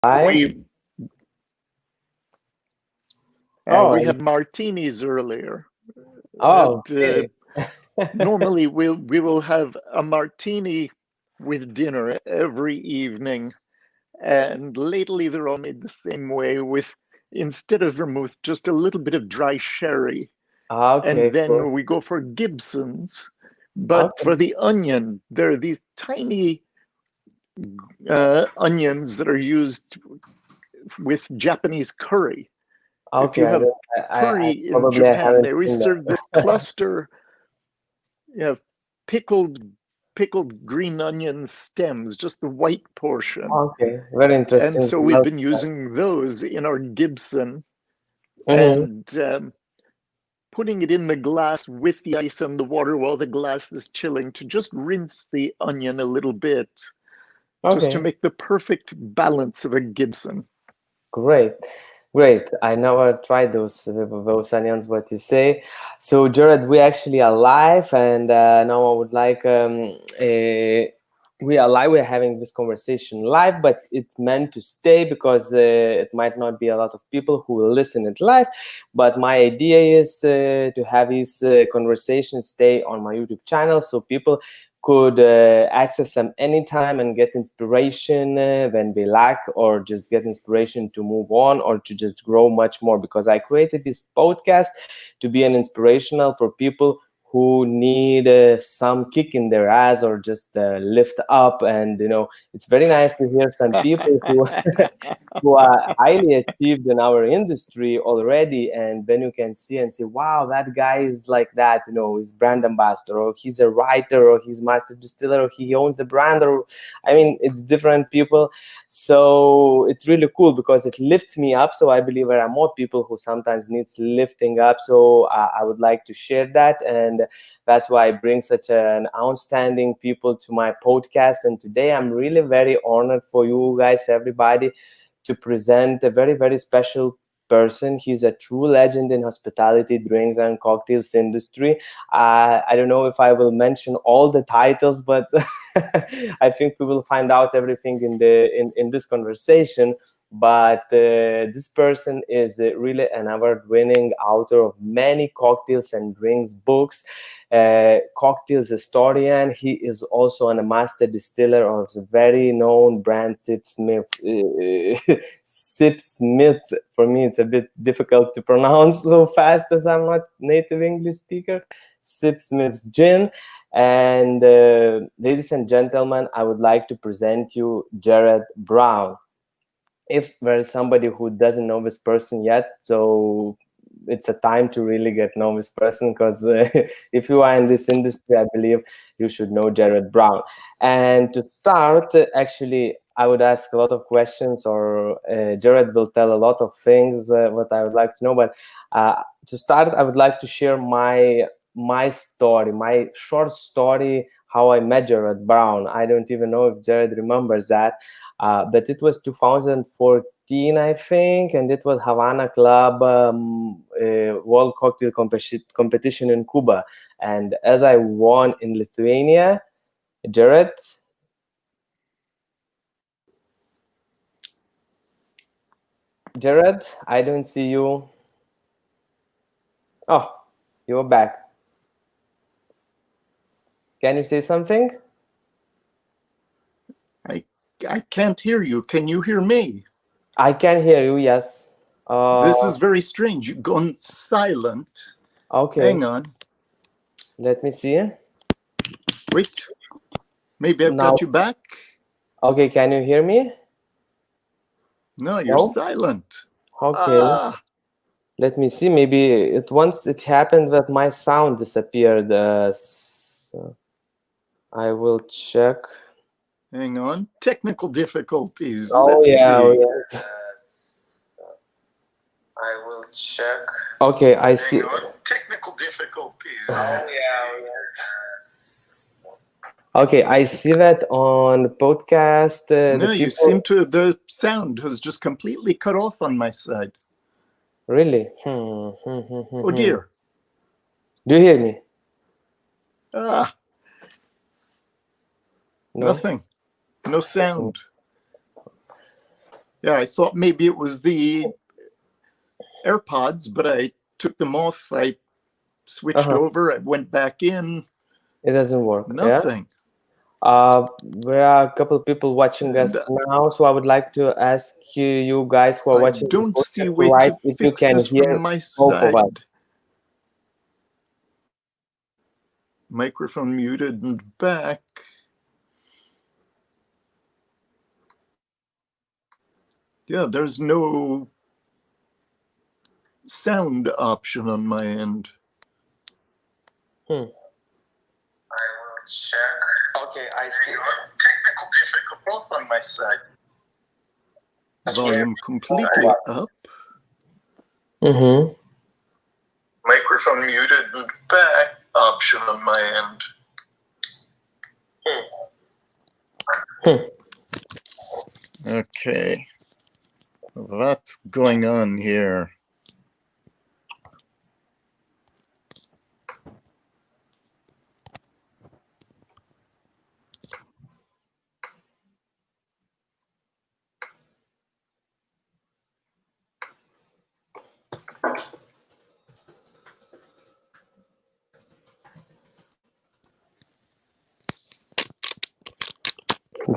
We Oh, we had martinis earlier. oh, And okay. normally we will have a martini with dinner every evening. And lately they're all made the same way with, instead of vermouth, just a little bit of dry sherry. And Okay, then cool. we go for Gibsons. But Okay, for the onion, there are these tiny onions that are used with Japanese curry. If okay. you have I curry in probably I Japan, haven't they always seen serve this that. cluster, you know, pickled pickled green onion stems, just the white portion. Okay, very And interesting so to we've know. been using those in our Gibson Mm-hmm. and putting it in the glass with the ice and the water while the glass is chilling to just rinse the onion a little bit, just to Okay, make the perfect balance of a Gibson. great, great. I never tried those onions. What you say? So, Jared, we actually are live, and now I would like we are live. We're having this conversation live, but it's meant to stay because it might not be a lot of people who will listen it live. But my idea is to have this conversation stay on my YouTube channel, so people could access them anytime and get inspiration when they lack, or just get inspiration to move on or to just grow much more, because I created this podcast to be an inspirational for people who need some kick in their ass, or just lift up. And it's very nice to hear some people who who are highly achieved in our industry already, and then you can see and say, wow, that guy is like that, he's brand ambassador, or he's a writer, or he's master distiller, or he owns a brand, or I mean, it's different people. So it's really cool because it lifts me up. So I believe there are more people who sometimes needs lifting up. So I would like to share that, and that's why I bring such an outstanding people to my podcast. And today I'm really very honored for you guys, everybody, to present a very, very special person. He's a true legend in hospitality, drinks, and cocktails industry. I don't know if I will mention all the titles, but I think we will find out everything in this conversation. But this person is really an award-winning author of many cocktails and drinks books, cocktails historian. He is also a master distiller of the very known brand Sip Smith. Sip Smith. For me, it's a bit difficult to pronounce so fast as I'm not native English speaker. Sip Smith's gin. And ladies and gentlemen, I would like to present you Jared Brown. If there's somebody who doesn't know this person yet, so it's a time to really get know this person, because if you are in this industry, I believe you should know Jared Brown. And to start, actually, I would ask a lot of questions, or Jared will tell a lot of things what I would like to know. But to start, I would like to share my story, my short story, how I met Jared Brown. I don't even know if Jared remembers that. But it was 2014, I think, and it was Havana Club World Cocktail Competition in Cuba. And as I won in Lithuania, Jared, I don't see you. Oh, you're back. Can you say something? I can't hear you. Can you hear me? I can hear you, yes. This is very strange. You've gone silent. Okay, Hang on. let me see. Wait. Maybe I've Now, got you back. okay, can you hear me? No, you're No? silent. Okay. Ah, Let me see. Maybe once it happened that my sound disappeared. So I will check. hang on. Technical difficulties. Oh Let's yeah, oh, see. yeah. I will check. Okay, I see. Hang on. Technical difficulties. Let's see. Okay, I see that on the podcast. No, The you people seem to. The sound has just completely cut off on my side. really. Oh dear. Do you hear me? Ah, No. nothing. No sound. Yeah, I thought maybe it was the AirPods, but I took them off. I switched over. I went back in. It doesn't work. Yeah. Nothing. There are a couple of people watching us now, so I would like to ask you guys who are I watching this don't see a podcast to way write to if you fix can this hear from my both of us. side. Microphone muted and back. Yeah, there's no sound option on my end. I will check. Okay, I see. Technical difficulty both on my side. Volume completely up. Microphone muted and back option on my end. Okay. What's going on here?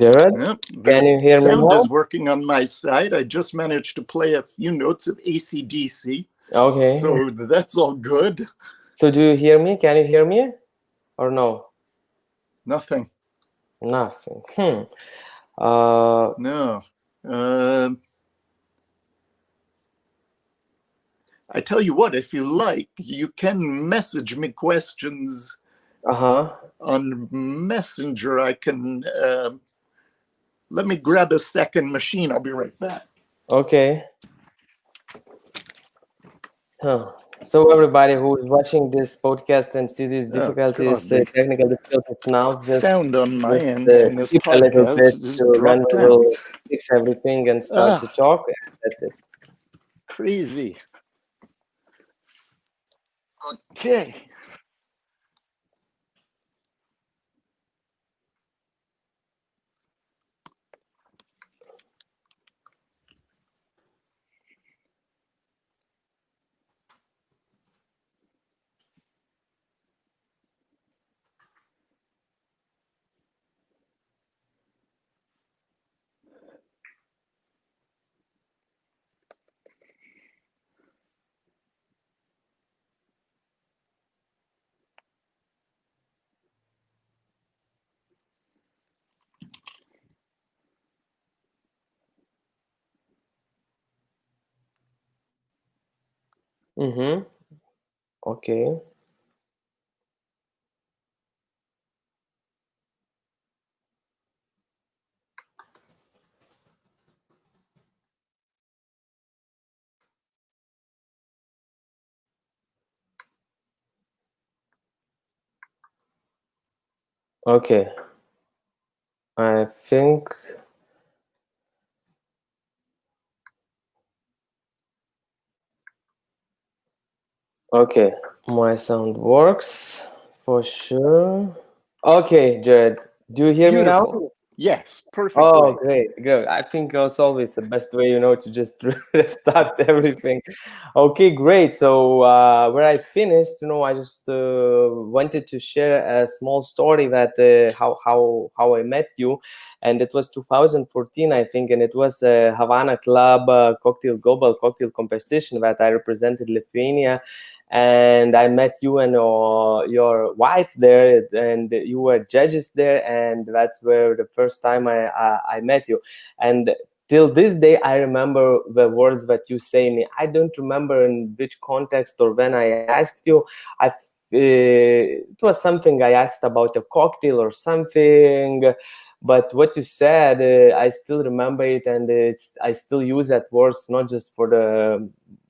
Jared, Yep, can you hear me sound now? is working on my side. I just managed to play a few notes of AC/DC. Okay. So that's all good. So do you hear me? Can you hear me? Or no? Nothing. Nothing. No. I tell you what, if you like, you can message me questions on Messenger. I can, let me grab a second machine. I'll be right back. Okay. So everybody who is watching this podcast and see these difficulties, technical difficulties now, just sound on my end in this skip a little bit to then we will fix everything and start to talk. And that's it. Crazy. Okay. Okay. Okay. I think okay, my sound works for sure. Okay, Jared, do you hear me now? Yes, perfectly. Oh, great. I think it's always the best way, to just restart everything. Okay, great. So where I finished, I just wanted to share a small story that how I met you, and it was 2014, I think, and it was a Havana Club global cocktail competition that I represented Lithuania. And I met you and your wife there, and you were judges there, and that's where the first time I met you. And till this day, I remember the words that you say me. I don't remember in which context or when I asked you. It was something I asked about a cocktail or something. But what you said, I still remember it, and I still use that words not just for the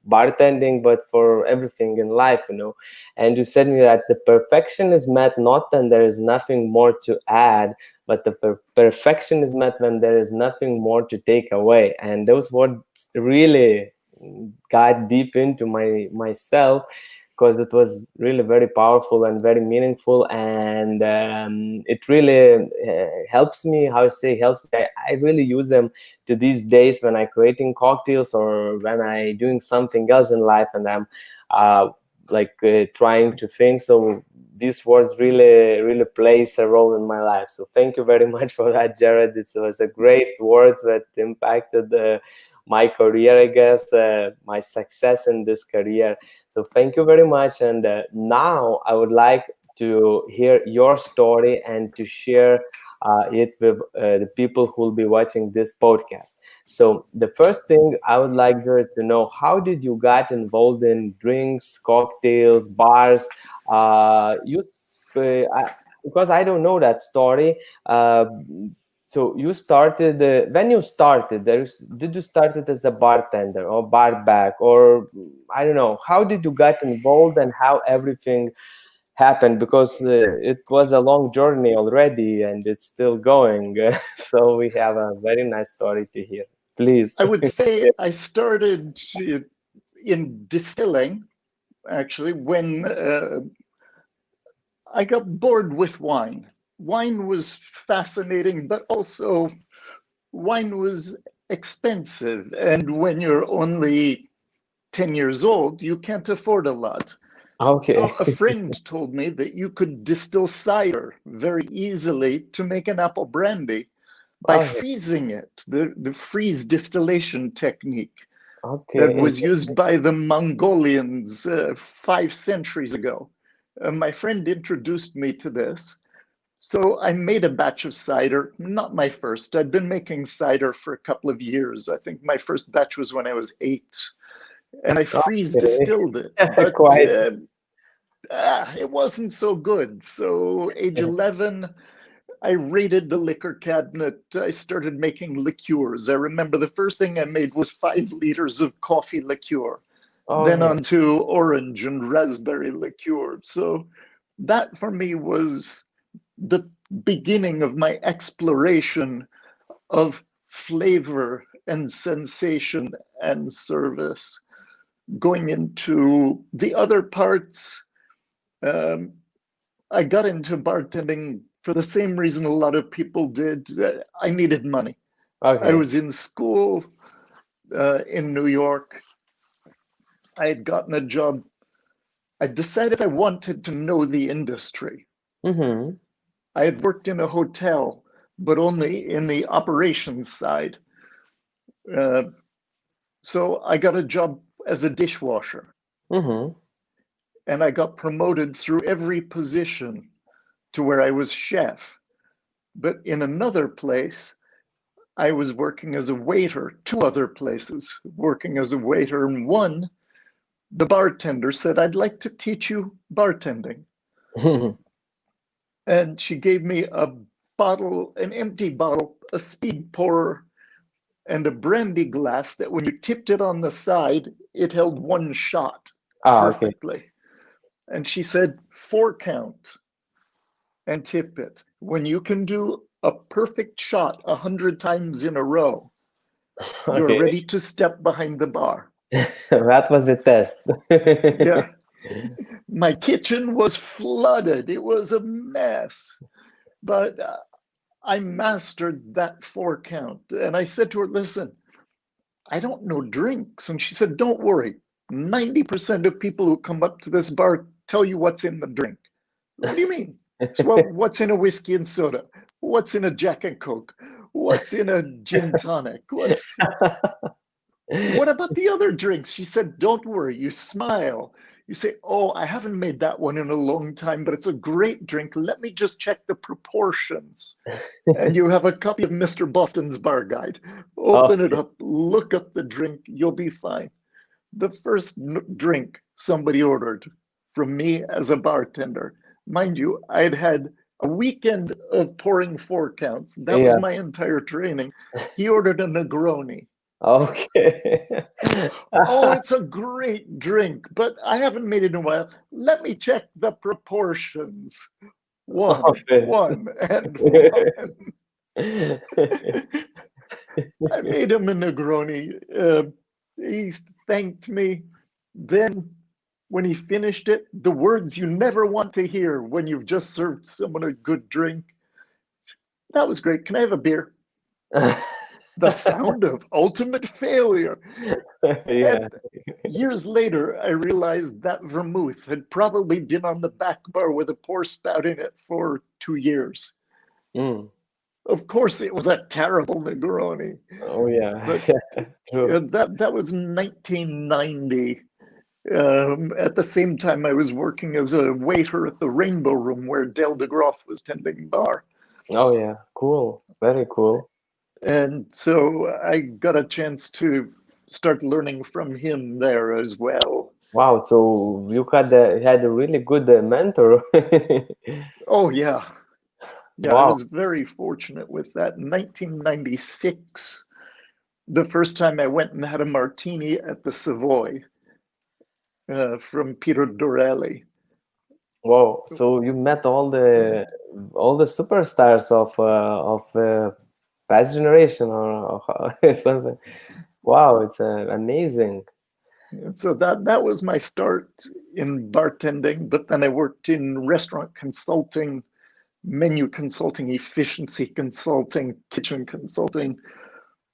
bartending but for everything in life. And you said me that the perfection is met not when there is nothing more to add, but the perfection is met when there is nothing more to take away. And those words really got deep into myself, because it was really very powerful and very meaningful, and it really helps me. How I say helps me? I really use them to these days when I'm creating cocktails or when I doing something else in life, and I'm trying to think. So these words really plays a role in my life. So thank you very much for that, Jared. It was a great words that impacted my career, I guess, my success in this career. So thank you very much. And now I would like to hear your story and to share it with the people who will be watching this podcast. So the first thing I would like you to know, how did you get involved in drinks, cocktails, bars? You because I don't know that story. So you started when you started. Did you started as a bartender or bar back, or I don't know? How did you get involved and how everything happened? Because it was a long journey already and it's still going. So we have a very nice story to hear. Please. I would say I started in distilling, actually, when I got bored with wine. Wine was fascinating, but also wine was expensive. And when you're only 10 years old, you can't afford a lot. Okay. So a friend told me that you could distill cider very easily to make an apple brandy by Okay. freezing it, the freeze distillation technique that Okay. was used by the Mongolians 5 centuries ago. My friend introduced me to this. So I made a batch of cider, not my first. I'd been making cider for a couple of years. I think my first batch was when I was 8, and I freeze Okay. distilled it, but Quite. it wasn't so good. So age 11, I raided the liquor cabinet. I started making liqueurs. I remember the first thing I made was 5 liters of coffee liqueur, then Okay. on to orange and raspberry liqueur. So that for me was the beginning of my exploration of flavor and sensation and service. Going into the other parts, um, I got into bartending for the same reason a lot of people did. I needed money. I Okay. was in school in New York. I had gotten a job. I decided I wanted to know the industry. Mm-hmm. I had worked in a hotel, but only in the operations side. Uh, so I got a job as a dishwasher, Mm-hmm. and I got promoted through every position to where I was chef. But in another place, I was working as a waiter, 2 other places working as a waiter. And one, the bartender said, I'd like to teach you bartending. And she gave me a bottle, an empty bottle, a speed pourer, and a brandy glass that when you tipped it on the side, it held one shot Okay. perfectly. And she said, 4 count and tip it. When you can do a perfect shot 100 times in a row, you're Okay. ready to step behind the bar. That was the test. Yeah. My kitchen was flooded. It was a mess. But I mastered that 4 count. And I said to her, listen, I don't know drinks. And she said, don't worry. 90% of people who come up to this bar tell you what's in the drink. What do you mean? Well, what's in a whiskey and soda? What's in a Jack and Coke? What's in a gin tonic? What about the other drinks? She said, don't worry. You smile. You say, oh, I haven't made that one in a long time, but it's a great drink. Let me just check the proportions. And you have a copy of Mr. Boston's Bar Guide. Open it Okay. up, look up the drink, you'll be fine. The first drink somebody ordered from me as a bartender, mind you, I'd had a weekend of pouring 4 counts. That was Yeah. my entire training. He ordered a Negroni. Okay. Oh, it's a great drink, but I haven't made it in a while. Let me check the proportions. One, Okay. one, and one. I made him a Negroni. He thanked me. Then when he finished it, the words you never want to hear when you've just served someone a good drink. That was great. Can I have a beer? The sound of ultimate failure. Yeah. And years later, I realized that vermouth had probably been on the back bar with a pour spout in it for 2 years. Mm. Of course, it was a terrible Negroni, Oh yeah. but True. that was 1990. At the same time, I was working as a waiter at the Rainbow Room where Dale DeGroth was tending bar. Oh yeah. Cool. Very cool. And so I got a chance to start learning from him there as well. Wow. So you had a really good mentor. Oh, yeah. Yeah, I Wow. was very fortunate with that. In 1996, the first time I went and had a martini at the Savoy from Peter Dorelli. Wow. So you met all the superstars of past generation or something. Wow, it's amazing. And so that was my start in bartending, but then I worked in restaurant consulting, menu consulting, efficiency consulting, kitchen consulting,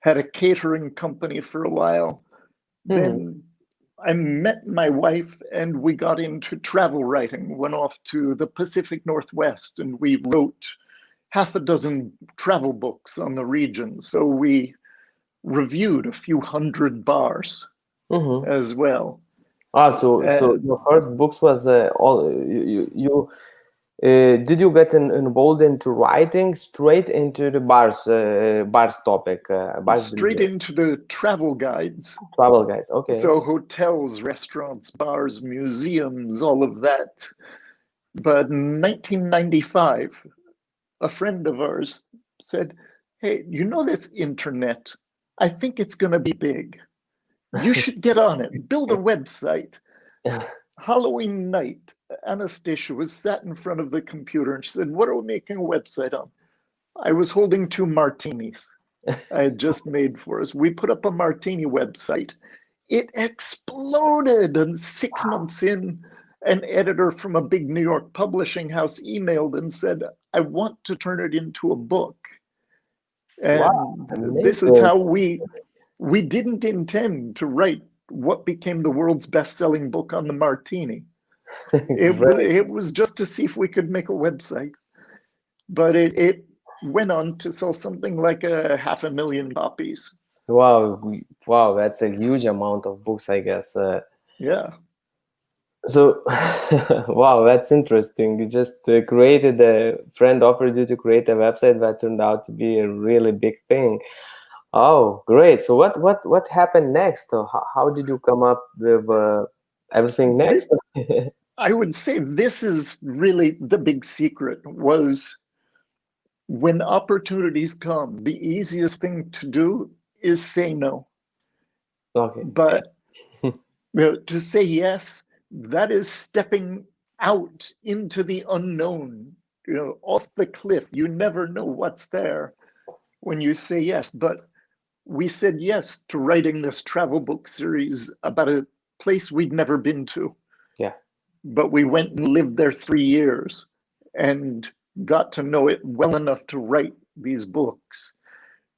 had a catering company for a while. Mhm. Then I met my wife and we got into travel writing, went off to the Pacific Northwest and we wrote half a dozen travel books on the region. So we reviewed a few hundred bars Mhm. as well. Ah, so And your first books was all you did you get involved into writing straight into the bars topic bars straight into the travel guides. travel guys? Okay. So hotels, restaurants, bars, museums, all of that. But in 1995, a friend of ours said, "Hey, you know this internet? I think it's going to be big. You should get on it, build a website." Halloween night, Anastasia was sat in front of the computer and she said, "What are we making a website on?" I was holding 2 martinis I had just made for us. We put up a martini website. It exploded, and 6 months in, an editor from a big New York publishing house emailed and said, "I want to turn it into a book." Wow, And this is amazing. how we didn't intend to write what became the world's best-selling book on the martini. Great. It was just to see if we could make a website, but it went on to sell something like 500,000 copies. Wow, wow, that's a huge amount of books, I guess. Yeah. So, wow, that's interesting. You just created a friend offered you to create a website that turned out to be a really big thing. Oh, great. So what happened next? Or how did you come up with everything next? I would say this is really the big secret was when opportunities come, the easiest thing to do is say no. Okay. But to say yes, that is stepping out into the unknown, off the cliff. You never know what's there when you say yes. But we said yes to writing this travel book series about a place we'd never been to. Yeah. But we went and lived there 3 years and got to know it well enough to write these books.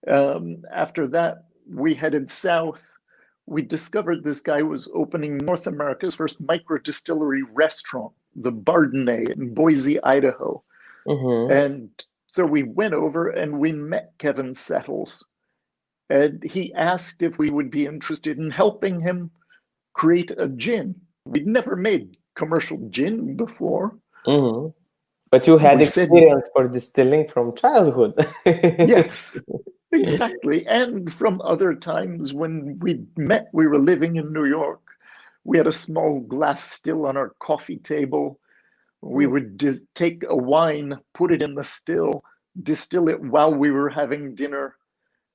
After that, we headed south. We discovered this guy was opening North America's first micro distillery restaurant, the Bartender in Boise, Idaho. Mm-hmm. And so we went over and we met Kevin Settles. And he asked if we would be interested in helping him create a gin. We'd never made commercial gin before. Mm-hmm. But you had We said, experience for distilling from childhood. yes, exactly. And from other times when we met, we were living in New York. We had a small glass still on our coffee table. We would take a wine, put it in the still, distill it while we were having dinner.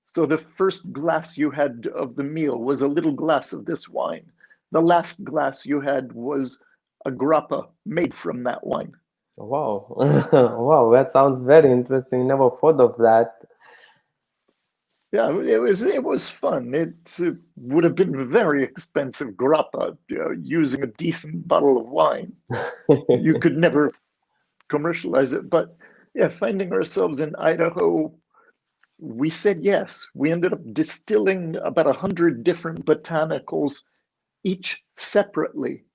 So the first glass you had of the meal was a little glass of this wine. The last glass you had was a grappa made from that wine. Wow. Wow, that sounds very interesting. Never thought of that. Yeah, it was fun. It would have been very expensive grappa, using a decent bottle of wine. You could never commercialize it, but yeah, finding ourselves in Idaho, we said yes. We ended up distilling about 100 different botanicals, each separately,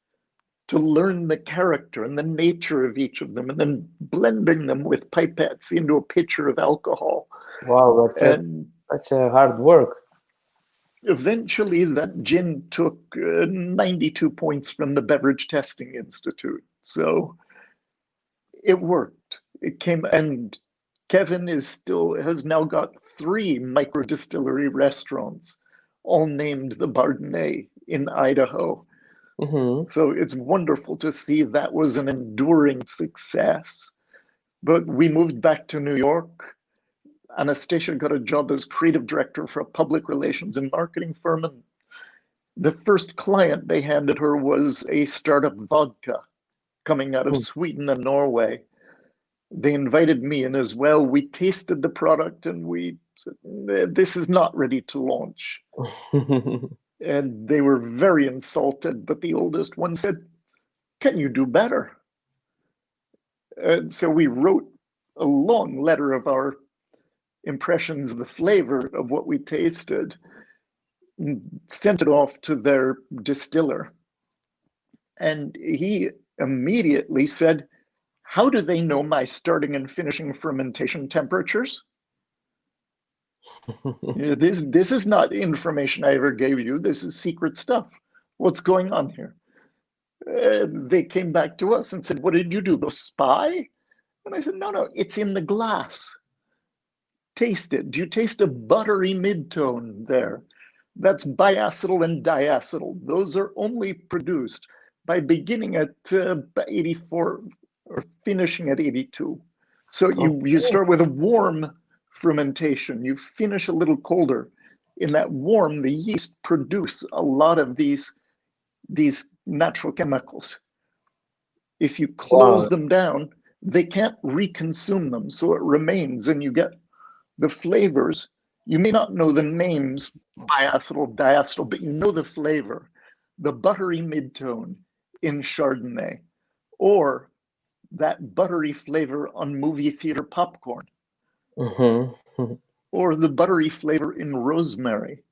to learn the character and the nature of each of them, and then blending them with pipettes into a pitcher of alcohol. Wow, that's And such a hard work. eventually, that gin took 92 points from the Beverage Testing Institute. So it worked. It came, and Kevin has now got 3 micro distillery restaurants, all named the Bartender in Idaho. Mm-hmm. So it's wonderful to see that was an enduring success. But we moved back to New York. Anastasia got a job as creative director for a public relations and marketing firm. And the first client they handed her was a startup vodka coming out of Sweden and Norway. They invited me in as well. We tasted the product and we said, this is not ready to launch. And they were very insulted. But the oldest one said, can you do better? And so we wrote a long letter of our impressions of the flavor of what we tasted, and sent it off to their distiller. And he immediately said, how do they know my starting and finishing fermentation temperatures? This is not information I ever gave you. This is secret stuff. What's going on here? They came back to us and said, what did you do? Go spy? And I said, no, it's in the glass. Taste it. Do you taste a buttery midtone there? That's biacetal and diacetal. Those are only produced by beginning at 84 or finishing at 82. So you start with a warm fermentation. You finish a little colder. In that warm, the yeast produce a lot of these natural chemicals. If you close them down, they can't reconsume them. So it remains, and you get the flavors. You may not know the names, biacetal, diacetal, but you know the flavor. The buttery midtone in Chardonnay, or that buttery flavor on movie theater popcorn, or the buttery flavor in rosemary.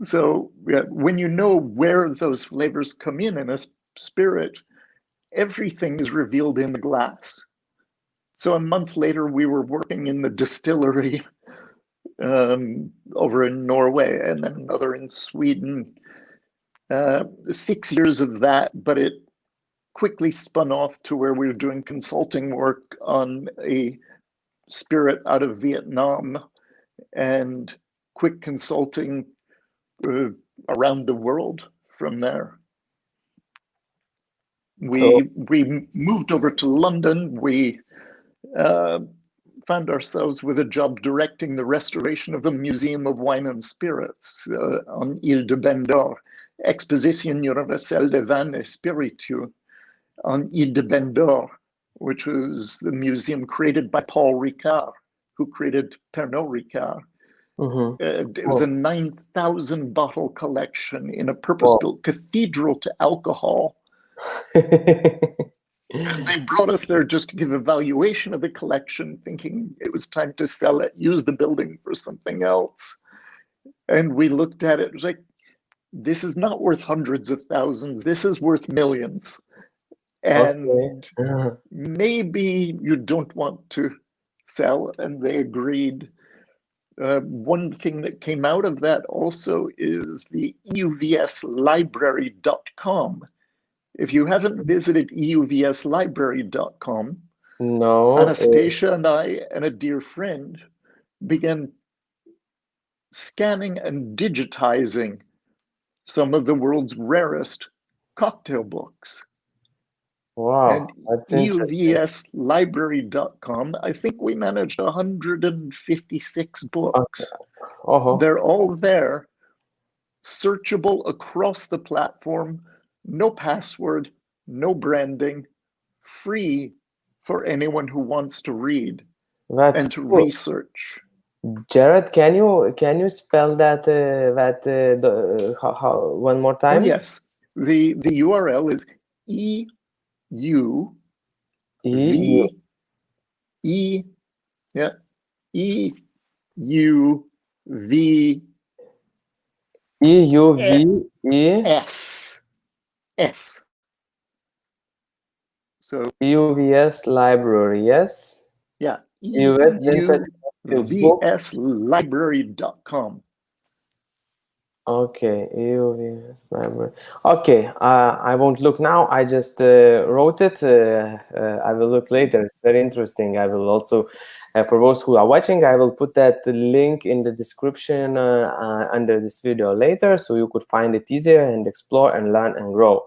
So when you know where those flavors come in a spirit, everything is revealed in the glass. So a month later, we were working in the distillery over in Norway, and then another in Sweden. 6 years of that, but it quickly spun off to where we were doing consulting work on a spirit out of Vietnam, and quick consulting around the world from there. We moved over to London. We found ourselves with a job directing the restoration of the Museum of Wine and Spirits on Ile de Bendor, Exposition Universelle de Vin et Spiritueux on Ile de Bendor, which was the museum created by Paul Ricard, who created Pernod Ricard. It was a 9,000 bottle collection in a purpose-built cathedral to alcohol. And they brought us there just to give a valuation of the collection, thinking it was time to sell it, use the building for something else. And we looked at it, like, this is not worth hundreds of thousands, this is worth millions. And maybe you don't want to sell. And they agreed. One thing that came out of that also is the euvslibrary.com. If you haven't visited euvslibrary.com, no, Anastasia and I and a dear friend began scanning and digitizing some of the world's rarest cocktail books. Wow, And euvslibrary.com, I think we managed 156 books. They're all there, searchable across the platform, no password, no branding, free for anyone who wants to read and to research. Jared, can you spell how one more Oh, time? yes. The URL is EU E V E yeah EUV EUVE S. So EUVS library, yes. yeah, US book. EUVSlibrary.com. Okay, EUVS library. Okay, I won't look now. I just wrote it. I will look later. It's very interesting. I will also, for those who are watching, I will put that link in the description under this video later, so you could find it easier and explore and learn and grow.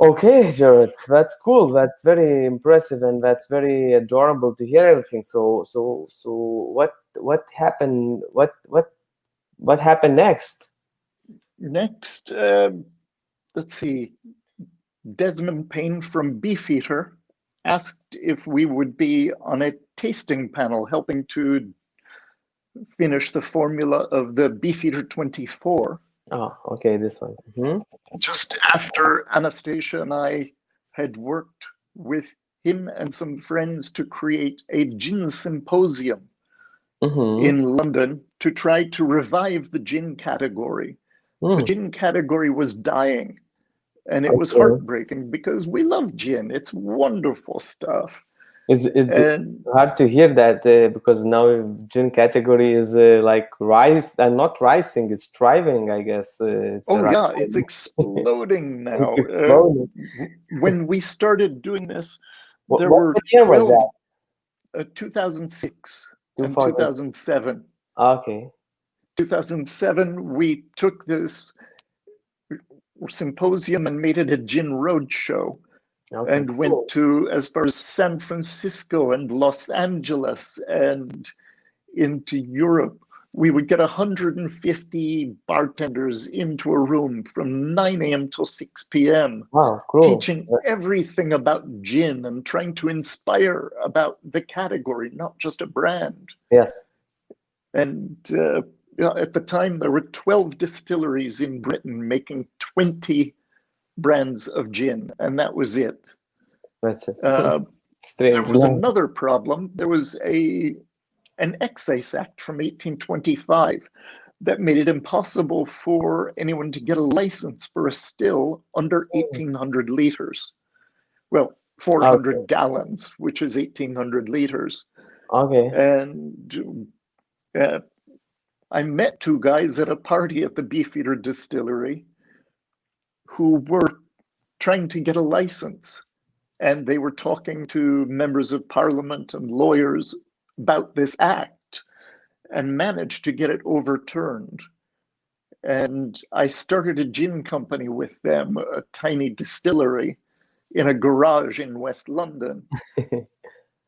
Okay, Jared, that's cool. That's very impressive, and that's very adorable to hear everything. So, what happened? What happened next? Next, let's see. Desmond Payne from Beefeater asked if we would be on a tasting panel helping to finish the formula of the Beefeater 24. Oh, okay, this one. Just after Anastasia and I had worked with him and some friends to create a gin symposium in London to try to revive the gin category. The gin category was dying, and it was Okay. heartbreaking because we love gin. It's wonderful stuff. It's And hard to hear that because now gin category is like not rising, it's thriving, I guess. oh yeah, it's exploding now. It's exploding. When we started doing this, there What were year was 12, that? 2006 and 2000. 2007. Okay. 2007, we took this symposium and made it a gin roadshow. Okay. And went to as far as San Francisco and Los Angeles and into Europe. We would get 150 bartenders into a room from 9 a.m. till 6 p.m. Wow, cool. Teaching everything about gin and trying to inspire about the category, not just a brand. Yes. And at the time, there were 12 distilleries in Britain making 20 brands of gin, and that was it. That's it. There was another problem. There was an Excise Act from 1825 that made it impossible for anyone to get a license for a still under 1,800 liters. Well, 400 gallons, which is 1,800 liters. Okay. And I met two guys at a party at the Beefeater Distillery who were trying to get a license. And they were talking to members of parliament and lawyers about this act and managed to get it overturned. And I started a gin company with them, a tiny distillery in a garage in West London,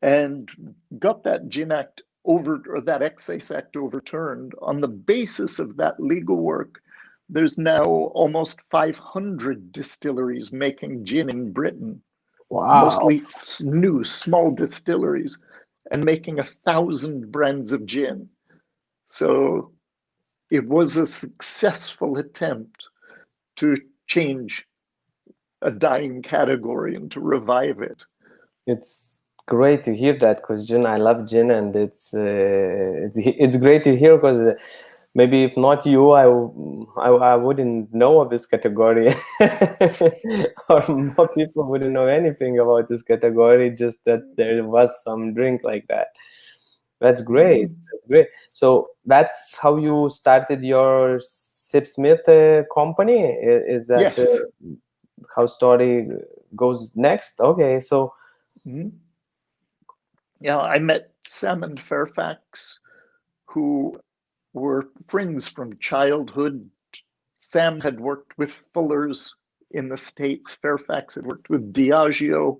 and got that gin act or that Excise Act overturned. On the basis of that legal work, there's now almost 500 distilleries making gin in Britain. Wow. Mostly new small distilleries, and making 1,000 brands of gin. So it was a successful attempt to change a dying category and to revive it. It's great to hear that, because gin, I love gin, and it's great to hear, because maybe if not you, I wouldn't know of this category, or more people wouldn't know anything about this category, just that there was some drink like that. That's great. That's great. So that's how you started your Sipsmith company? Is that Yes. how story goes next? Okay, so yeah, I met Sam and Fairfax, who were friends from childhood. Sam had worked with Fuller's in the States. Fairfax had worked with Diageo,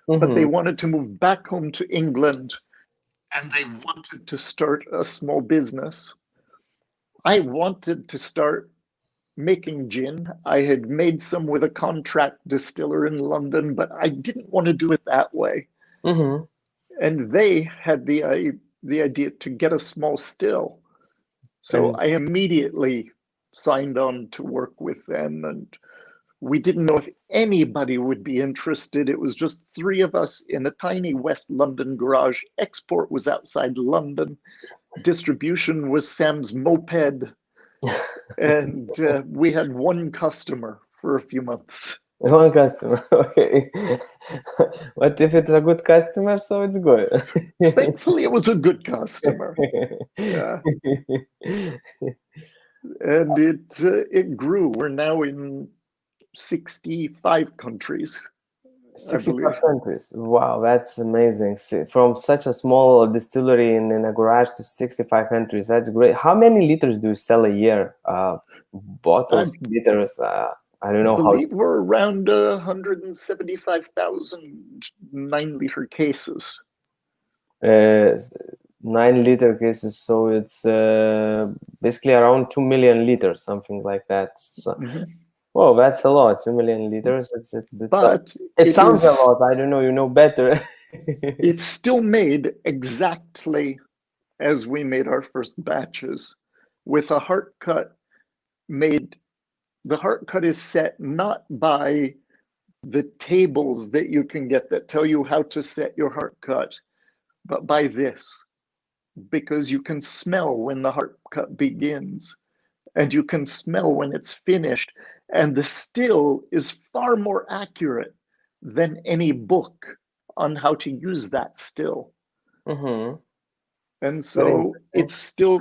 but they wanted to move back home to England, and they wanted to start a small business. I wanted to start making gin. I had made some with a contract distiller in London, but I didn't want to do it that way. And they had the the idea to get a small still. So And I immediately signed on to work with them, and we didn't know if anybody would be interested. It was just three of us in a tiny West London garage. Export was outside London. Distribution was Sam's moped. And we had one customer for a few months. one customer, okay. But if it's a good customer, so it's good. Thankfully, it was a good customer. Yeah. And it grew. We're now in 65 countries, I 65 believe. countries. Wow, that's amazing. From such a small distillery in a garage to 65 countries. That's great. How many liters do you sell a year? Bottles, I liters. I don't know how. believe we're around 175,000 9-liter cases. 9-liter cases, so it's basically around 2 million liters, something like that. So, whoa, that's a lot. 2 million liters. But it sounds a lot. I don't know. You know better. It's still made exactly as we made our first batches, with a heart cut made. The heart cut is set not by the tables that you can get that tell you how to set your heart cut, but by this, because you can smell when the heart cut begins, and you can smell when it's finished, and the still is far more accurate than any book on how to use that still. And so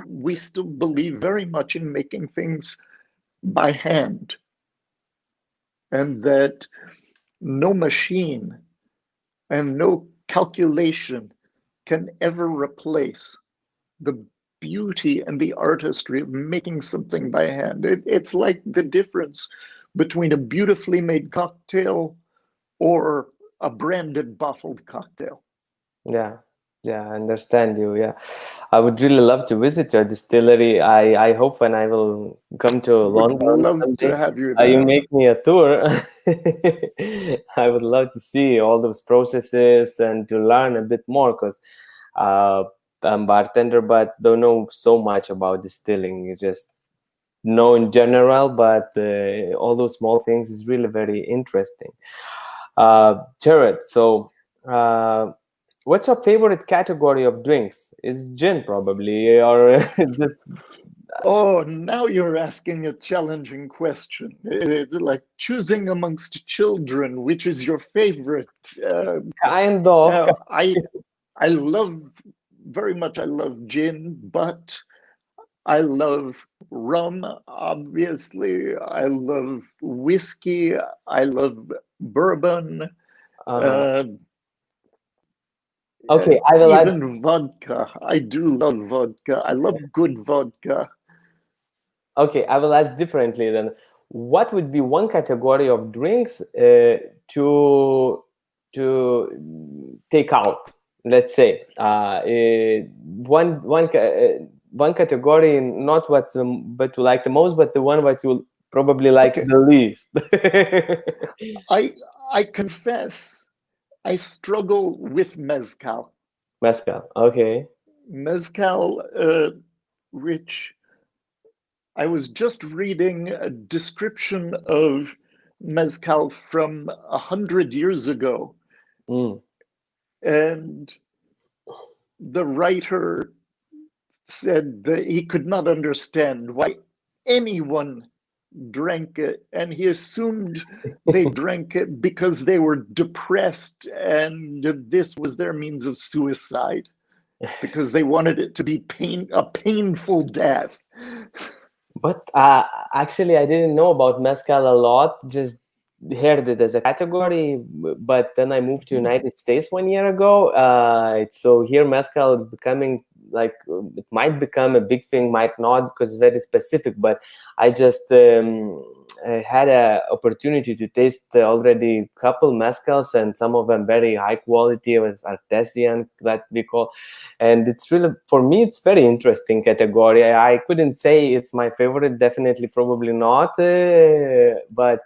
we still believe very much in making things by hand, and that no machine and no calculation can ever replace the beauty and the artistry of making something by hand. It's like the difference between a beautifully made cocktail or a branded bottled cocktail. Yeah, I understand you. Yeah, I would really love to visit your distillery. I hope when I will come to London Would love someday, to have you there. you make me a tour. I would love to see all those processes and to learn a bit more, because I'm bartender, but don't know so much about distilling. You just know in general, but all those small things is really very interesting. Jared, so what's your favorite category of drinks? Is gin probably, or just... Oh, now you're asking a challenging question. It's like choosing amongst children, which is your favorite. Kind of. Now, I love very much. I love gin, but I love rum. Obviously, I love whiskey. I love bourbon. Okay, I will even vodka. I do love vodka. I love good vodka. Okay, I will ask differently then. What would be one category of drinks to take out? Let's say one category, not what but you like the most, but the one that you probably like the least. I confess, I struggle with mezcal. Mezcal, okay. Mezcal, which I was just reading a description of mezcal from 100 years ago. And the writer said that he could not understand why anyone drank it, and he assumed they drank it because they were depressed and this was their means of suicide, because they wanted it to be a painful death. But actually, I didn't know about mezcal a lot, just heard it as a category, but then I moved to United States 1 year ago. So here mezcal is becoming like, it might become a big thing, might not, because it's very specific, but I just had an opportunity to taste already a couple mezcals, and some of them very high quality, as artisan that we call, and it's really, for me, it's very interesting category. I couldn't say it's my favorite, definitely, probably not, but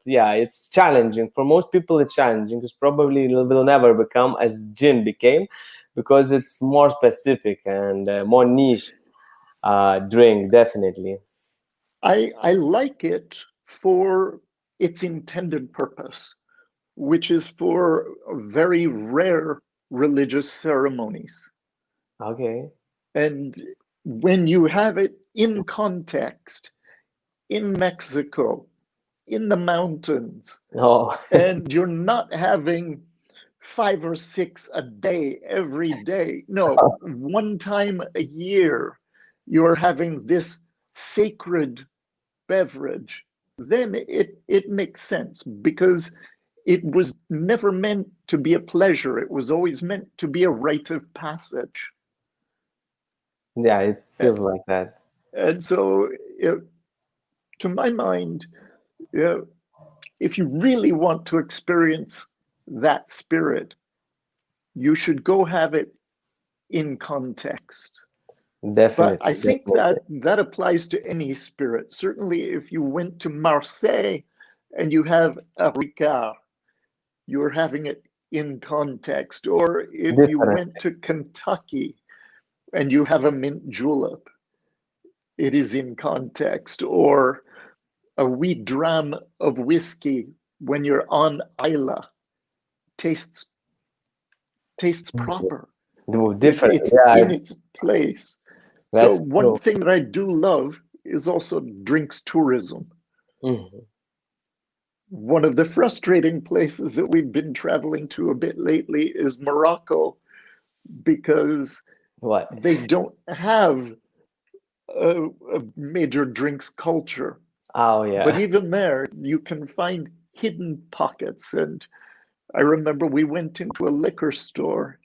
yeah, it's challenging for most people. It's challenging because probably it will never become as gin became, because it's more specific and more niche drink, definitely. I like it for its intended purpose, which is for very rare religious ceremonies. Okay. And when you have it in context, in Mexico, in the mountains, Oh. and you're not having 5 or 6 a day every day. No, one time a year, you're having this sacred beverage, then it makes sense because it was never meant to be a pleasure. It was always meant to be a rite of passage. Yeah, it And, feels like that. and so, to my mind, uh, if you really want to experience that spirit, you should go have it in context. But I Definitely, think definitely. that applies to any spirit. Certainly, if you went to Marseille and you have a Ricard, you're having it in context. Or if you Different. went to Kentucky and you have a mint julep, it is in context. Or a wee dram of whiskey when you're on Isla tastes proper. Different. It's in Yeah, its place. So that's one true. thing that I do love is also drinks tourism. Mhm. One of the frustrating places that we've been traveling to a bit lately is Morocco because What? they don't have a major drinks culture. Oh, But yeah. even there, you can find hidden pockets. And I remember we went into a liquor store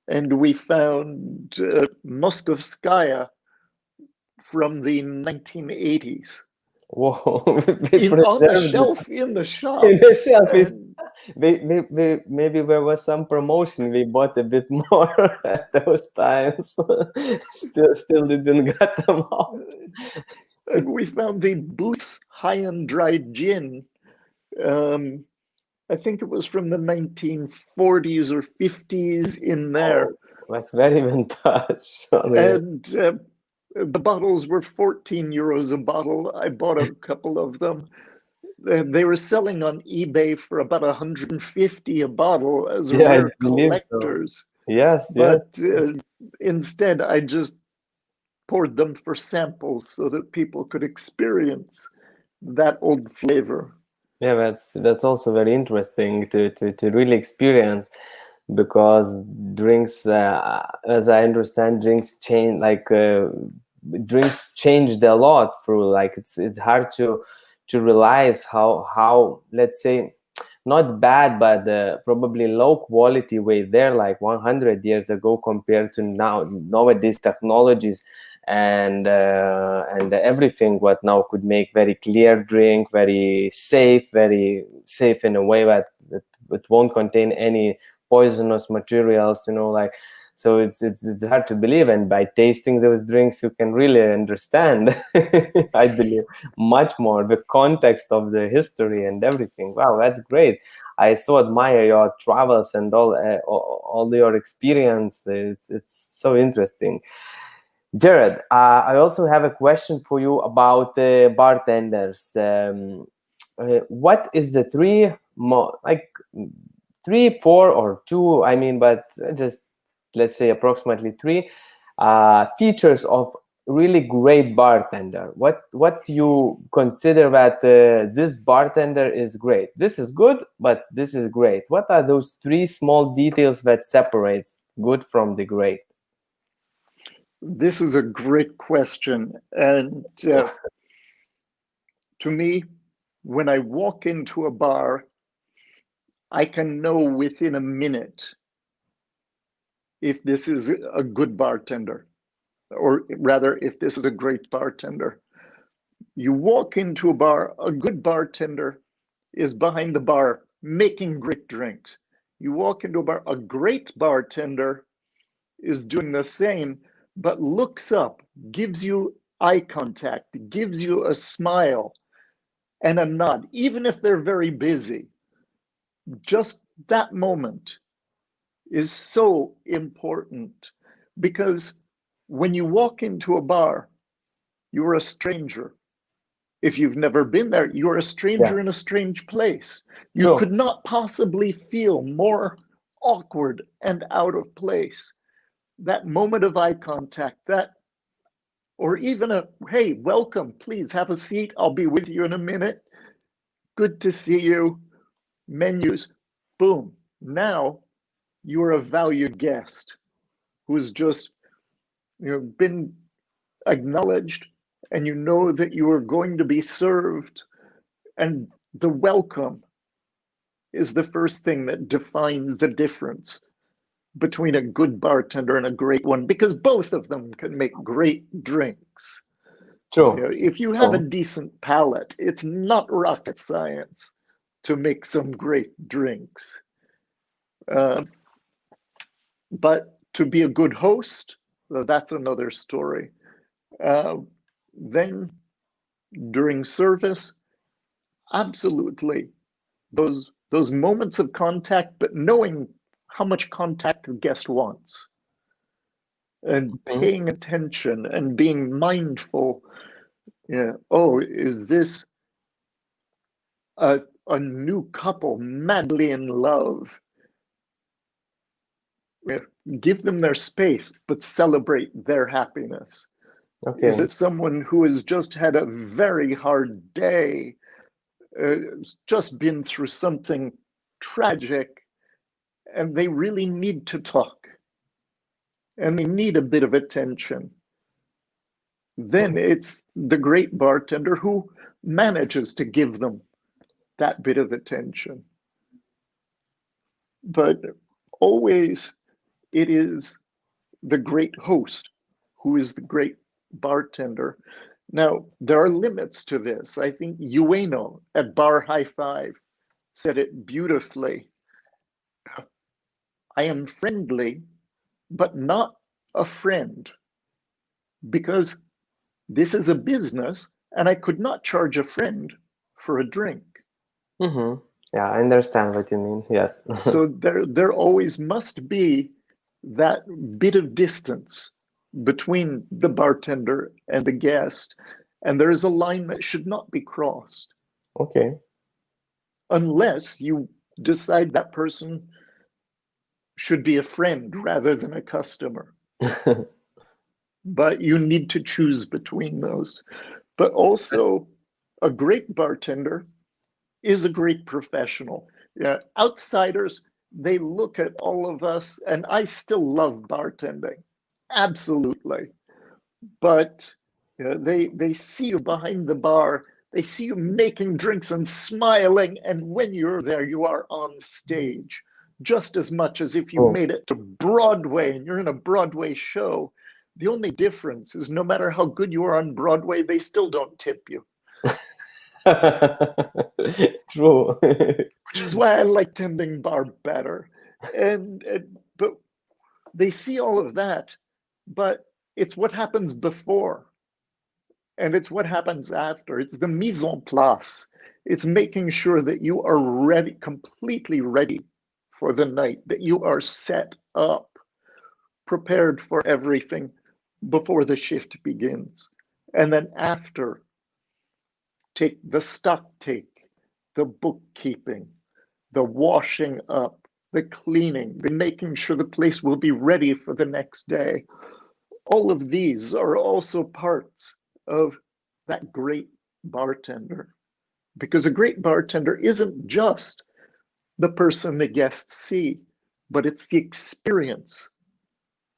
and we found Moskovskaya from the 1980s Whoa, we in on the preserved it shelf in the in shop. the shelf. And Maybe there was some promotion. We bought a bit more at those times. Still didn't get them out. we found the Booth's High and Dry Gin. Um, I think it was from the 1940s or 50s in there. Oh, that's very vintage. And the bottles were 14 euros a bottle. I bought a couple of them. They were selling on eBay for about 150 a bottle as a Yeah, I rare believe so. collectors. Yes, yes. But instead, I just poured them for samples so that people could experience that old flavor. Yeah, that's also very interesting to really experience, because drinks, as I understand, drinks changed a lot through, like, it's hard to realize how, let's say, not bad, but probably low quality way there, like 100 years ago, compared to nowadays technologies and everything what now could make very clear drink, very safe in a way that it won't contain any poisonous materials, like. So it's hard to believe, and by tasting those drinks you can really understand, I believe, much more the context of the history and everything. Wow, that's great. I so admire your travels and all your experience. It's so interesting. Jared, I also have a question for you about bartenders. What is the three, four, or two? I mean, but just let's say approximately three features of really great bartender. What do you consider that this bartender is great? This is good, but this is great. What are those three small details that separates good from the great? This is a great question. And to me, when I walk into a bar, I can know within a minute if this is a good bartender, or rather, if this is a great bartender. You walk into a bar, a good bartender is behind the bar making great drinks. You walk into a bar, a great bartender is doing the same, but looks up, gives you eye contact, gives you a smile and a nod, even if they're very busy. Just that moment is so important, because when you walk into a bar, you're a stranger. If you've never been there, you're a Yeah, stranger in a strange place. You true. could not possibly feel more awkward and out of place. That moment of eye contact, that, or even a, hey, welcome, please have a seat, I'll be with you in a minute. Good to see you. Menus, boom. Now you're a valued guest who's just, been acknowledged, and you know that you are going to be served. And the welcome is the first thing that defines the difference between a good bartender and a great one, because both of them can make great drinks. True. If you have a True. decent palate, it's not rocket science to make some great drinks. Uh, but to be a good host, that's another story. Uh, then during service, absolutely, those moments of contact, but knowing how much contact the guest wants, and Mhm. paying attention and being mindful. Yeah. Oh, is this a, a new couple madly in love? Yeah. Give them their space, but celebrate their happiness. Is Okay. it someone who has just had a very hard day, just been through something tragic, and they really need to talk and they need a bit of attention? Then it's the great bartender who manages to give them that bit of attention. But always it is the great host who is the great bartender. Now, there are limits to this. I think Ueno at Bar High Five said it beautifully. I am friendly, but not a friend, because this is a business and I could not charge a friend for a drink. Mm-hmm. Yeah, I understand what you mean. Yes. So there always must be that bit of distance between the bartender and the guest, and there is a line that should not be crossed Okay. unless you decide that person should be a friend rather than a customer. But you need to choose between those. But also, a great bartender is a great professional. Yeah, outsiders, they look at all of us, and I still love bartending, absolutely. But they see you behind the bar, they see you making drinks and smiling, and when you're there, you are on stage, just as much as if you True. made it to Broadway and you're in a Broadway show. The only difference is no matter how good you are on Broadway, they still don't tip you. True. Which is why I like tending bar better. And but they see all of that, but it's what happens before and it's what happens after. It's the mise en place. It's making sure that you are ready, completely ready for the night, that you are set up, prepared for everything before the shift begins. And then after, take the stock take, the bookkeeping, the washing up, the cleaning, the making sure the place will be ready for the next day. All of these are also parts of that great bartender. Because a great bartender isn't just the person the guests see, but it's the experience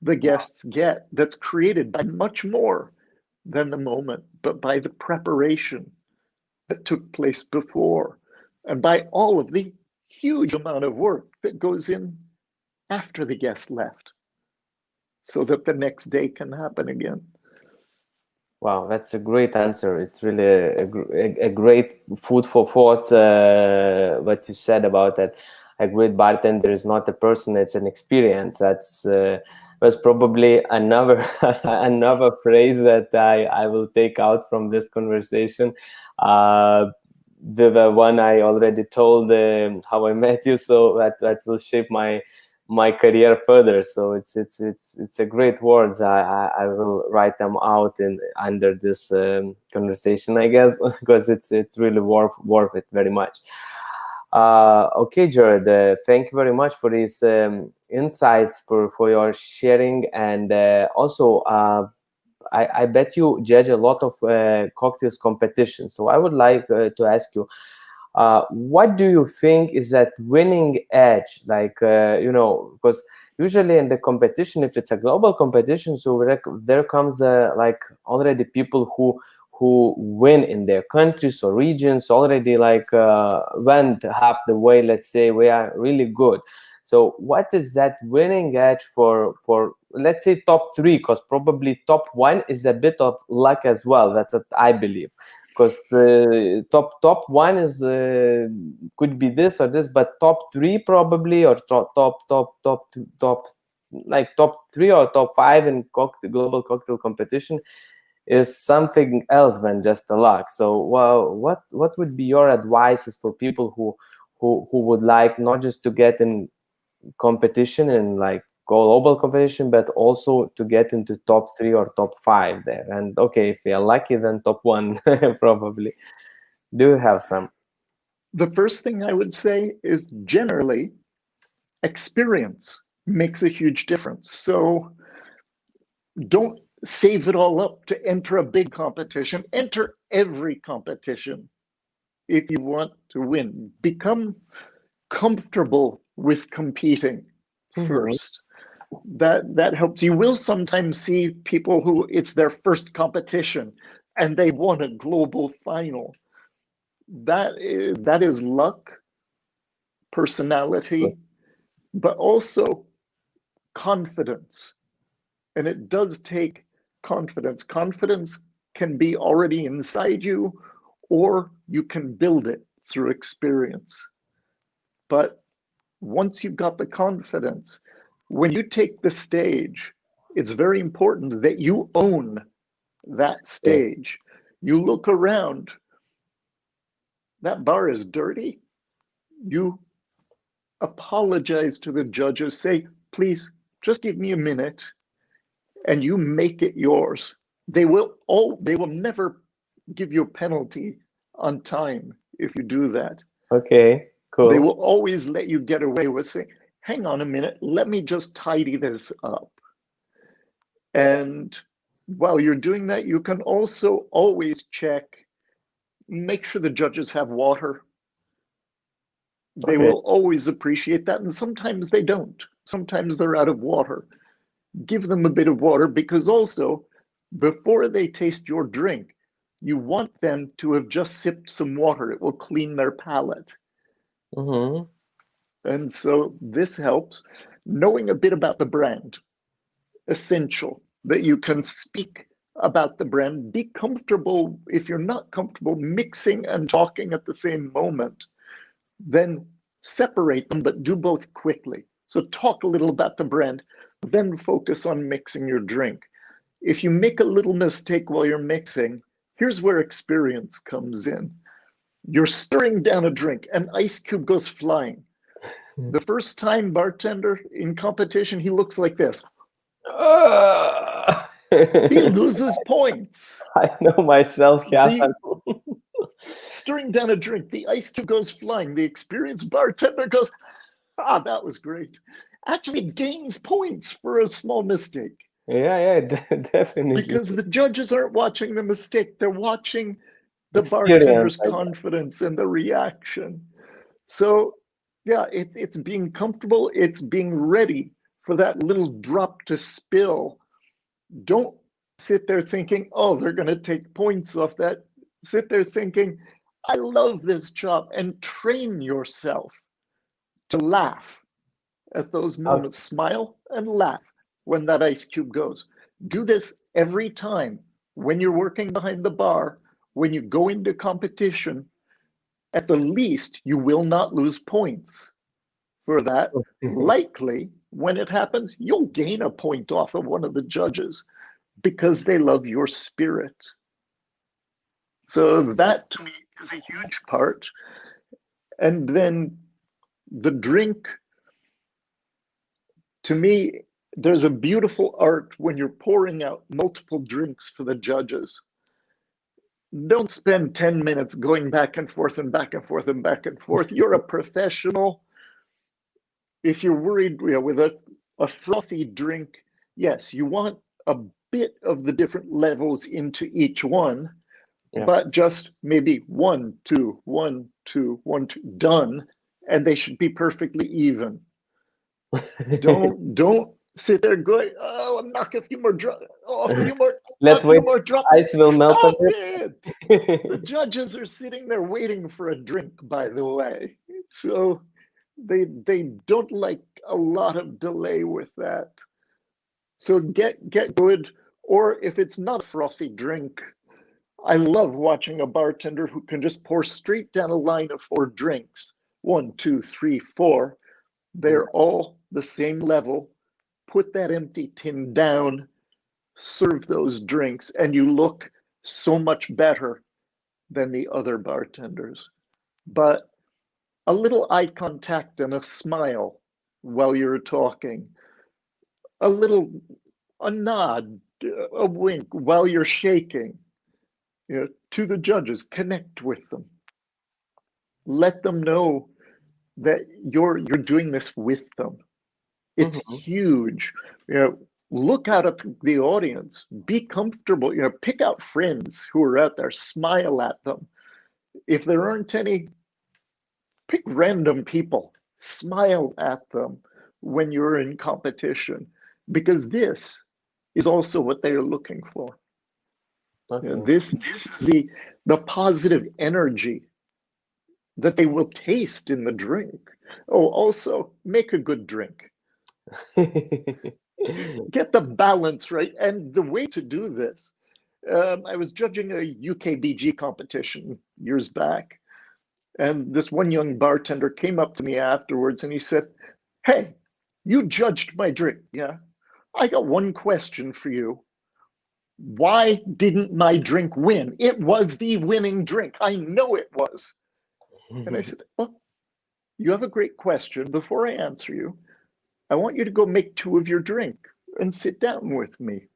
the guests get that's created by much more than the moment, but by the preparation that took place before, and by all of the huge amount of work that goes in after the guest left, so that the next day can happen again. Wow, that's a great answer. It's really a great food for thought. What you said about that, a great bartender is not a person; it's an experience. That's was probably another another phrase that I will take out from this conversation. The one I already told how I met you, so that will shape my my career further. So it's a great words. I will write them out in under this conversation, I guess, because it's really worth it very much. Okay, Jared, thank you very much for these insights, for your sharing, and also I bet you judge a lot of cocktails competition. So I would like to ask you, what do you think is that winning edge? Like, because usually in the competition, if it's a global competition, so there comes like already people who win in their countries or regions already, like went half the way. Let's say we are really good. So what is that winning edge for let's say top three? Because probably top one is a bit of luck as well. That's what I believe. Because top one is could be this or this, but top three probably, or top like top three or top five in global cocktail competition is something else than just a luck. So, well, what would be your advices for people who would like not just to get in competition and like global competition, but also to get into top three or top five there? And okay, if you're lucky, then top one probably. Do you have some? The first thing I would say is generally experience makes a huge difference. So don't save it all up to enter a big competition. Enter every competition if you want to win. Become comfortable with competing first. That helps. You will sometimes see people who it's their first competition and they won a global final. That is luck, personality, but also confidence. And it does take confidence. Confidence can be already inside you, or you can build it through experience. But once you've got the confidence, when you take the stage, it's very important that you own that Yeah. stage. You look around, that bar is dirty. You apologize to the judges, say, please, just give me a minute, and you make it yours. They will never give you a penalty on time if you do that. Okay, They cool. will always let you get away with saying, hang on a minute, let me just tidy this up. And while you're doing that, you can also always check, make sure the judges have water. They Okay. will always appreciate that. And sometimes they don't. Sometimes they're out of water. Give them a bit of water, because also before they taste your drink, you want them to have just sipped some water. It will clean their palate. Mm-hmm. And so this helps. Knowing a bit about the brand, essential that you can speak about the brand. Be comfortable. If you're not comfortable mixing and talking at the same moment, then separate them, but do both quickly. So talk a little about the brand, then focus on mixing your drink. If you make a little mistake while you're mixing, here's where experience comes in. You're stirring down a drink, an ice cube goes flying. The first time bartender in competition, he looks like this. He loses points. I know myself The happened. stirring down a drink, the ice cube goes flying. The experienced bartender goes, that was great. Actually gains points for a small mistake, Yeah, definitely. because the judges aren't watching the mistake. They're watching the Experience, bartender's I guess. confidence and the reaction. So, yeah, it's being comfortable. It's being ready for that little drop to spill. Don't sit there thinking, oh, they're going to take points off that. Sit there thinking, I love this job, and train yourself to laugh at those Okay. moments. Smile and laugh when that ice cube goes. Do this every time when you're working behind the bar, when you go into competition. At the least, you will not lose points for that. Likely, when it happens, you'll gain a point off of one of the judges because they love your spirit. So that to me is a huge part. And then the drink, To me, there's a beautiful art when you're pouring out multiple drinks for the judges. Don't spend 10 minutes going back and forth and back and forth and back and forth. You're a professional. If you're worried, with a frothy drink, yes, you want a bit of the different levels into each one, but just maybe 1, 2, 1, 2, 1, 2, done, and they should be perfectly even. Don't sit there going, oh, I'm knock a few more drops. Oh, a few more. Let's wait. More drops. Ice will melt a bit. The judges are sitting there waiting for a drink, by the way. So they don't like a lot of delay with that. So get good. Or if it's not a frothy drink, I love watching a bartender who can just pour straight down a line of 4 drinks. 1, 2, 3, 4. They're all the same level. Put that empty tin down, serve those drinks, and you look so much better than the other bartenders. But a little eye contact and a smile while you're talking, a nod, a wink while you're shaking, to the judges, connect with them. Let them know that you're doing this with them. It's huge. Look out at the audience. Be comfortable. Pick out friends who are out there. Smile at them. If there aren't any, pick random people. Smile at them when you're in competition, because this is also what they're looking for. This is the positive energy that they will taste in the drink. Oh, also make a good drink. Get the balance right. And the way to do this, I was judging a UKBG competition years back, and this one young bartender came up to me afterwards and he said, "Hey, you judged my drink, yeah? I got one question for you. Why didn't my drink win? It was the winning drink. I know it was." And I said, "Well, you have a great question. Before I answer you, I want you to go make 2 of your drink and sit down with me.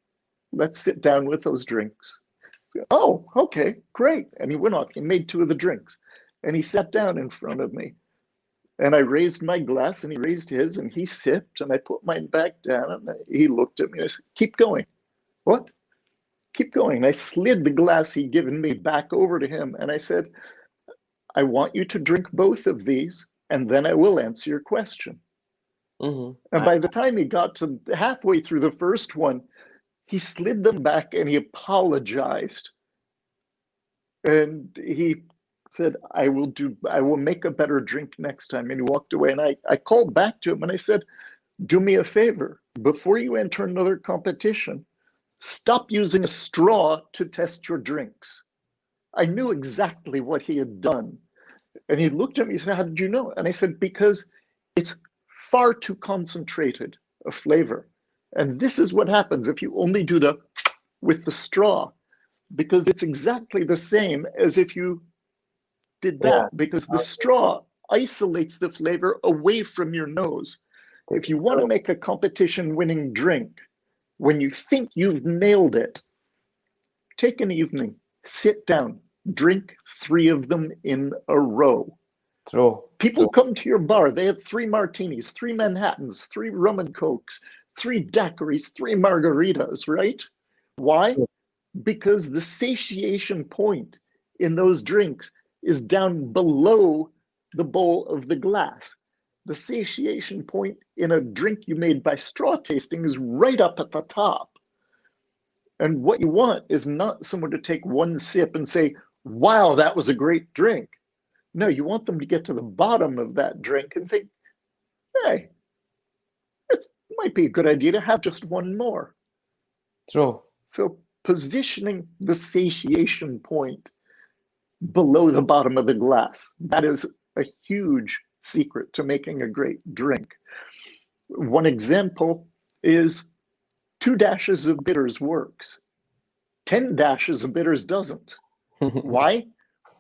Let's sit down with those drinks." So, oh, okay, great. And he went off. He made 2 of the drinks. And he sat down in front of me. And I raised my glass and he raised his and he sipped and I put mine back down and he looked at me and I said, "Keep going." "What?" "Keep going." And I slid the glass he'd given me back over to him and I said, "I want you to drink both of these and then I will answer your question." And by the time he got to halfway through the first one, he slid them back and he apologized. And he said, I will make a better drink next time. And he walked away. And I called back to him and I said, "Do me a favor. Before you enter another competition, stop using a straw to test your drinks." I knew exactly what he had done. And he looked at me and said, "How did you know?" And I said, "Because it's far too concentrated a flavor. And this is what happens if you only do with the straw, because it's exactly the same as if you did that, because the straw isolates the flavor away from your nose. If you want to make a competition winning drink, when you think you've nailed it, take an evening, sit down, drink 3 of them in a row. People come to your bar, they have 3 martinis, 3 Manhattans, 3 rum and cokes, 3 daiquiris, 3 margaritas, right? Why? Because the satiation point in those drinks is down below the bowl of the glass. The satiation point in a drink you made by straw tasting is right up at the top. And what you want is not someone to take 1 sip and say, "Wow, that was a great drink." No, you want them to get to the bottom of that drink and think, "Hey, it might be a good idea to have just 1 more." So positioning the satiation point below the bottom of the glass, that is a huge secret to making a great drink. One example is 2 dashes of bitters works. 10 dashes of bitters doesn't. Why?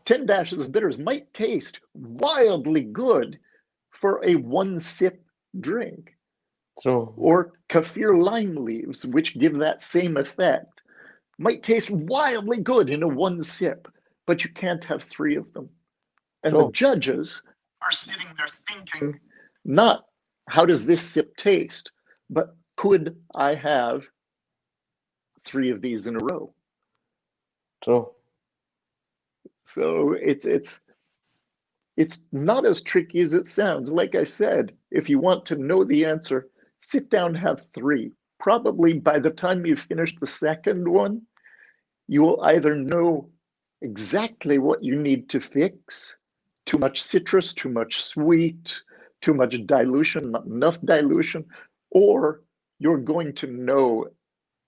10 dashes of bitters might taste wildly good for a 1 sip drink. True. Or kaffir lime leaves, which give that same effect, might taste wildly good in a one sip, but you can't have three of them. And the True. judges are sitting there thinking, not how does this sip taste, but could I have three of these in a row? True. So it's not as tricky as it sounds. Like I said, if you want to know the answer, sit down, have three. Probably by the time you finish the second one, you will either know exactly what you need to fix: too much citrus, too much sweet, too much dilution, not enough dilution, or you're going to know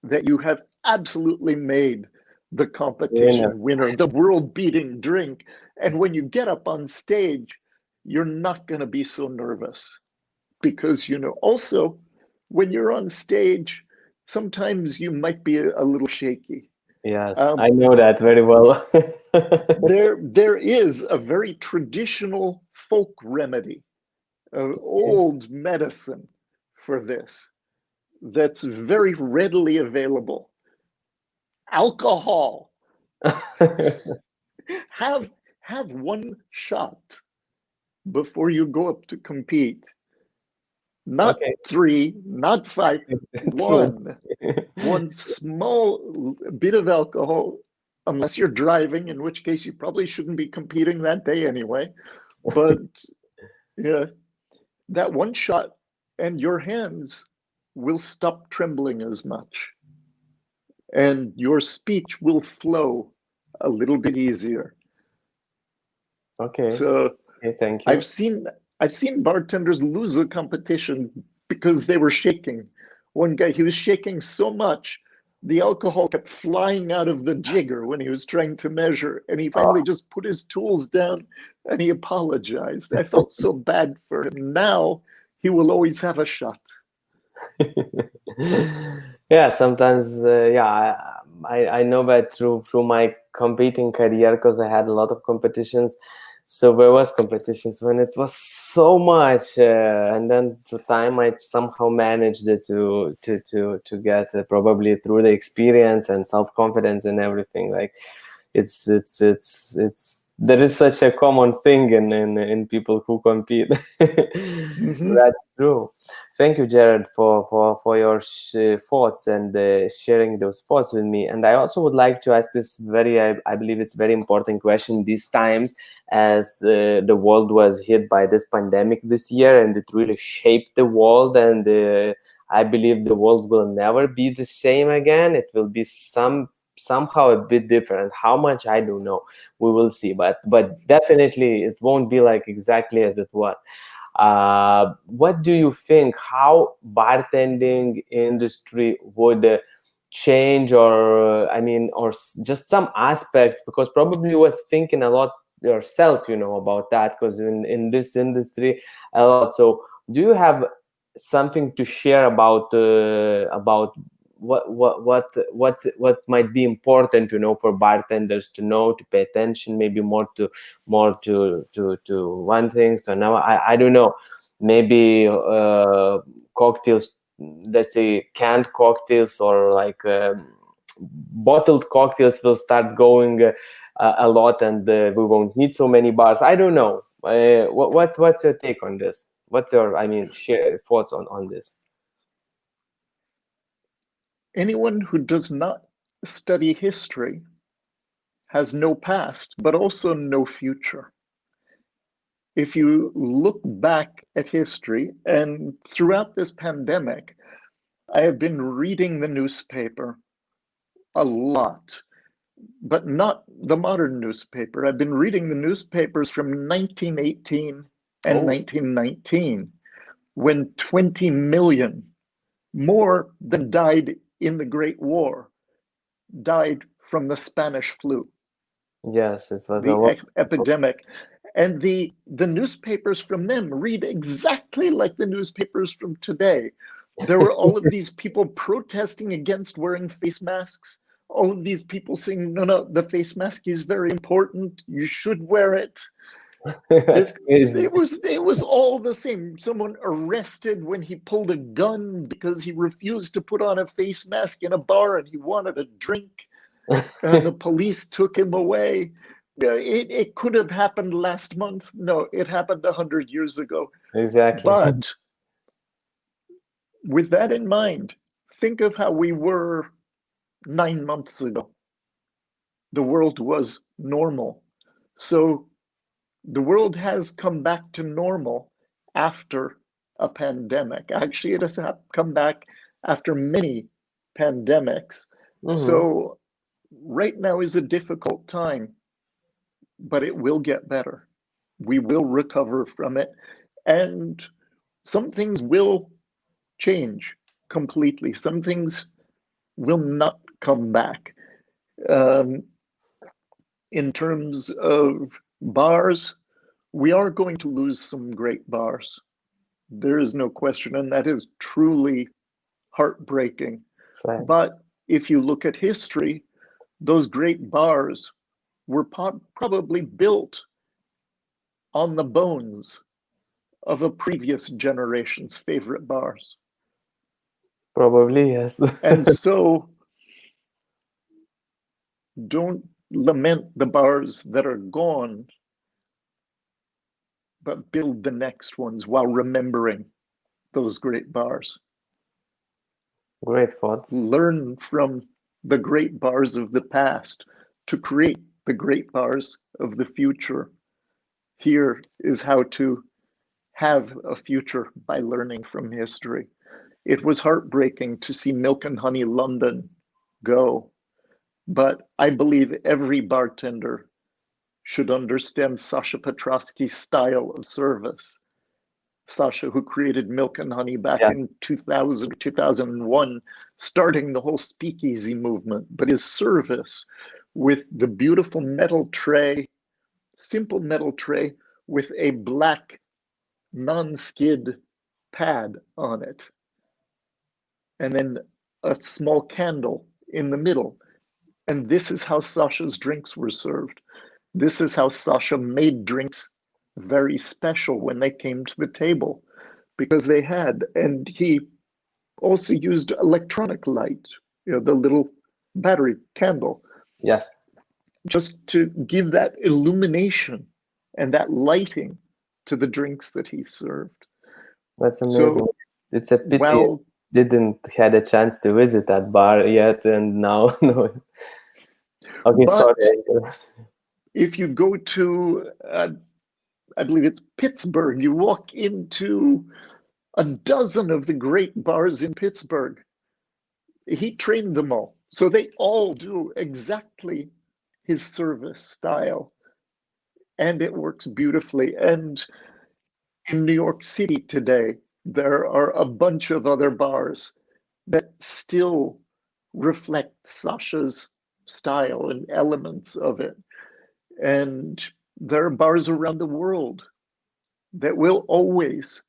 that you have absolutely made the Winner. competition winner, the world beating drink. And when you get up on stage, you're not going to be so nervous because, also when you're on stage, sometimes you might be a little shaky. Yes, Um, I know that very well. there is a very traditional folk remedy, old medicine for this that's very readily available. Alcohol. have have one shot before you go up to compete. Not Okay. three, not five, True. one small bit of alcohol, unless you're driving, in which case you probably shouldn't be competing that day anyway. But yeah, that one shot and your hands will stop trembling as much, and your speech will flow a little bit easier. Okay. So Okay, thank you. I've seen I've seen bartenders lose a competition because they were shaking. One guy, he was shaking so much, the alcohol kept flying out of the jigger when he was trying to measure, and he finally Oh. just put his tools down and he apologized. I felt so bad for him. Now he will always have a shot. Yeah, sometimes, yeah, I know that through my competing career, because I had a lot of competitions. So there was competitions when it was so much, and then through time I somehow managed it to get, probably through the experience and self-confidence and everything. Like, it's there is such a common thing in people who compete. Hmm. That's true. Thank you, Jared, for your thoughts and sharing those thoughts with me. And I also would like to ask this I believe it's very important question these times, as the world was hit by this pandemic this year, and it really shaped the world. And I believe the world will never be the same again. It will be somehow a bit different. How much, I don't know. We will see, but definitely it won't be like exactly as it was. What do you think, how bartending industry would change, or I mean, or just some aspects, because probably you was thinking a lot yourself, about that, because in this industry a lot. So do you have something to share about what might be important, for bartenders to know, to pay attention, maybe more to one thing to another? I don't know, maybe cocktails, let's say canned cocktails, or like bottled cocktails will start going a lot, and we won't need so many bars. I don't know. What's your take on this? What's your, I mean, share thoughts on this? Anyone who does not study history has no past, but also no future. If you look back at history, and throughout this pandemic, I have been reading the newspaper a lot, but not the modern newspaper. I've been reading the newspapers from 1918 and Oh, 1919, when 20 million, more than died in the Great War, died from the Spanish flu, yes, it was a the lot. epidemic. And the newspapers from them read exactly like the newspapers from today. There were all of these people protesting against wearing face masks. All of these people saying, no, no, the face mask is very important. You should wear it. That's It, crazy. it was all the same. Someone arrested when he pulled a gun because he refused to put on a face mask in a bar and he wanted a drink, and the police took him away. It could have happened last month. No, it happened 100 years ago. Exactly. But with that in mind, think of how we were 9 months ago. The world was normal. So the world has come back to normal after a pandemic. Actually, it has come back after many pandemics. Mm-hmm. So right now is a difficult time, but it will get better. We will recover from it. And some things will change completely. Some things will not come back. Um, in terms of bars, we are going to lose some great bars. There is no question, and that is truly heartbreaking. So, But if you look at history, those great bars were probably built on the bones of a previous generation's favorite bars. probably yes. And so don't lament the bars that are gone, but build the next ones while remembering those great bars. Great thoughts. Learn from the great bars of the past to create the great bars of the future. Here is how to have a future by learning from history. It was heartbreaking to see Milk and Honey London go, but I believe every bartender should understand Sasha Petrosky's style of service. Sasha, who created Milk and Honey back Yeah. in 2000, 2001, starting the whole speakeasy movement, but his service with the beautiful metal tray, simple metal tray with a black non-skid pad on it, and then a small candle in the middle. And this is how Sasha's drinks were served. This is how Sasha made drinks very special when they came to the table, because they had, and he also used electronic light, the little battery candle, Yes. just to give that illumination and that lighting to the drinks that he served. That's amazing. So It's a pity I while, didn't had a chance to visit that bar yet, and now no. Okay, sorry. but if you go to, I believe it's Pittsburgh, you walk into a dozen of the great bars in Pittsburgh. He trained them all. So they all do exactly his service style, and it works beautifully. And in New York City today, there are a bunch of other bars that still reflect Sasha's style and elements of it. And there are bars around the world that will always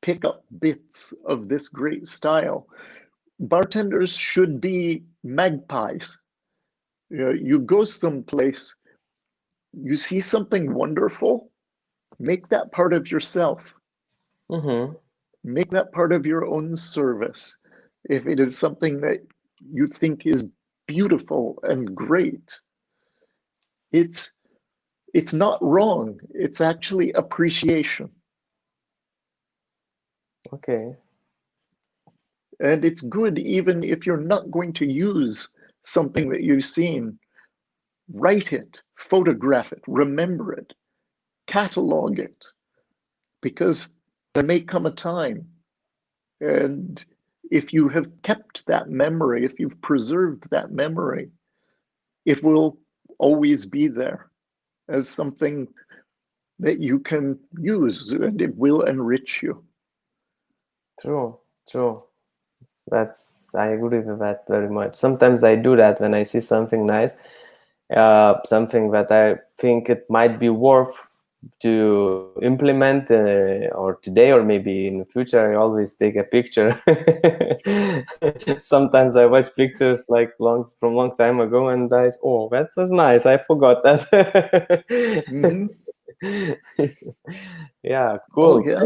pick up bits of this great style. Bartenders should be magpies. You go someplace, you see something wonderful, make that part of yourself. Mm-hmm. Make that part of your own service. If it is something that you think is beautiful and great, it's not wrong. It's actually appreciation. Okay. And it's good even if you're not going to use something that you've seen. Write it, photograph it, remember it, catalog it, because there may come a time, and if you have kept that memory, if you've preserved that memory, it will always be there as something that you can use, and it will enrich you. True. True. I agree with that very much. Sometimes I do that when I see something nice, something that I think it might be worth to implement, or today or maybe in the future. I always take a picture. Sometimes I watch pictures like from long time ago, and oh, that was nice. I forgot that. Mm-hmm. Yeah, Oh cool. yeah.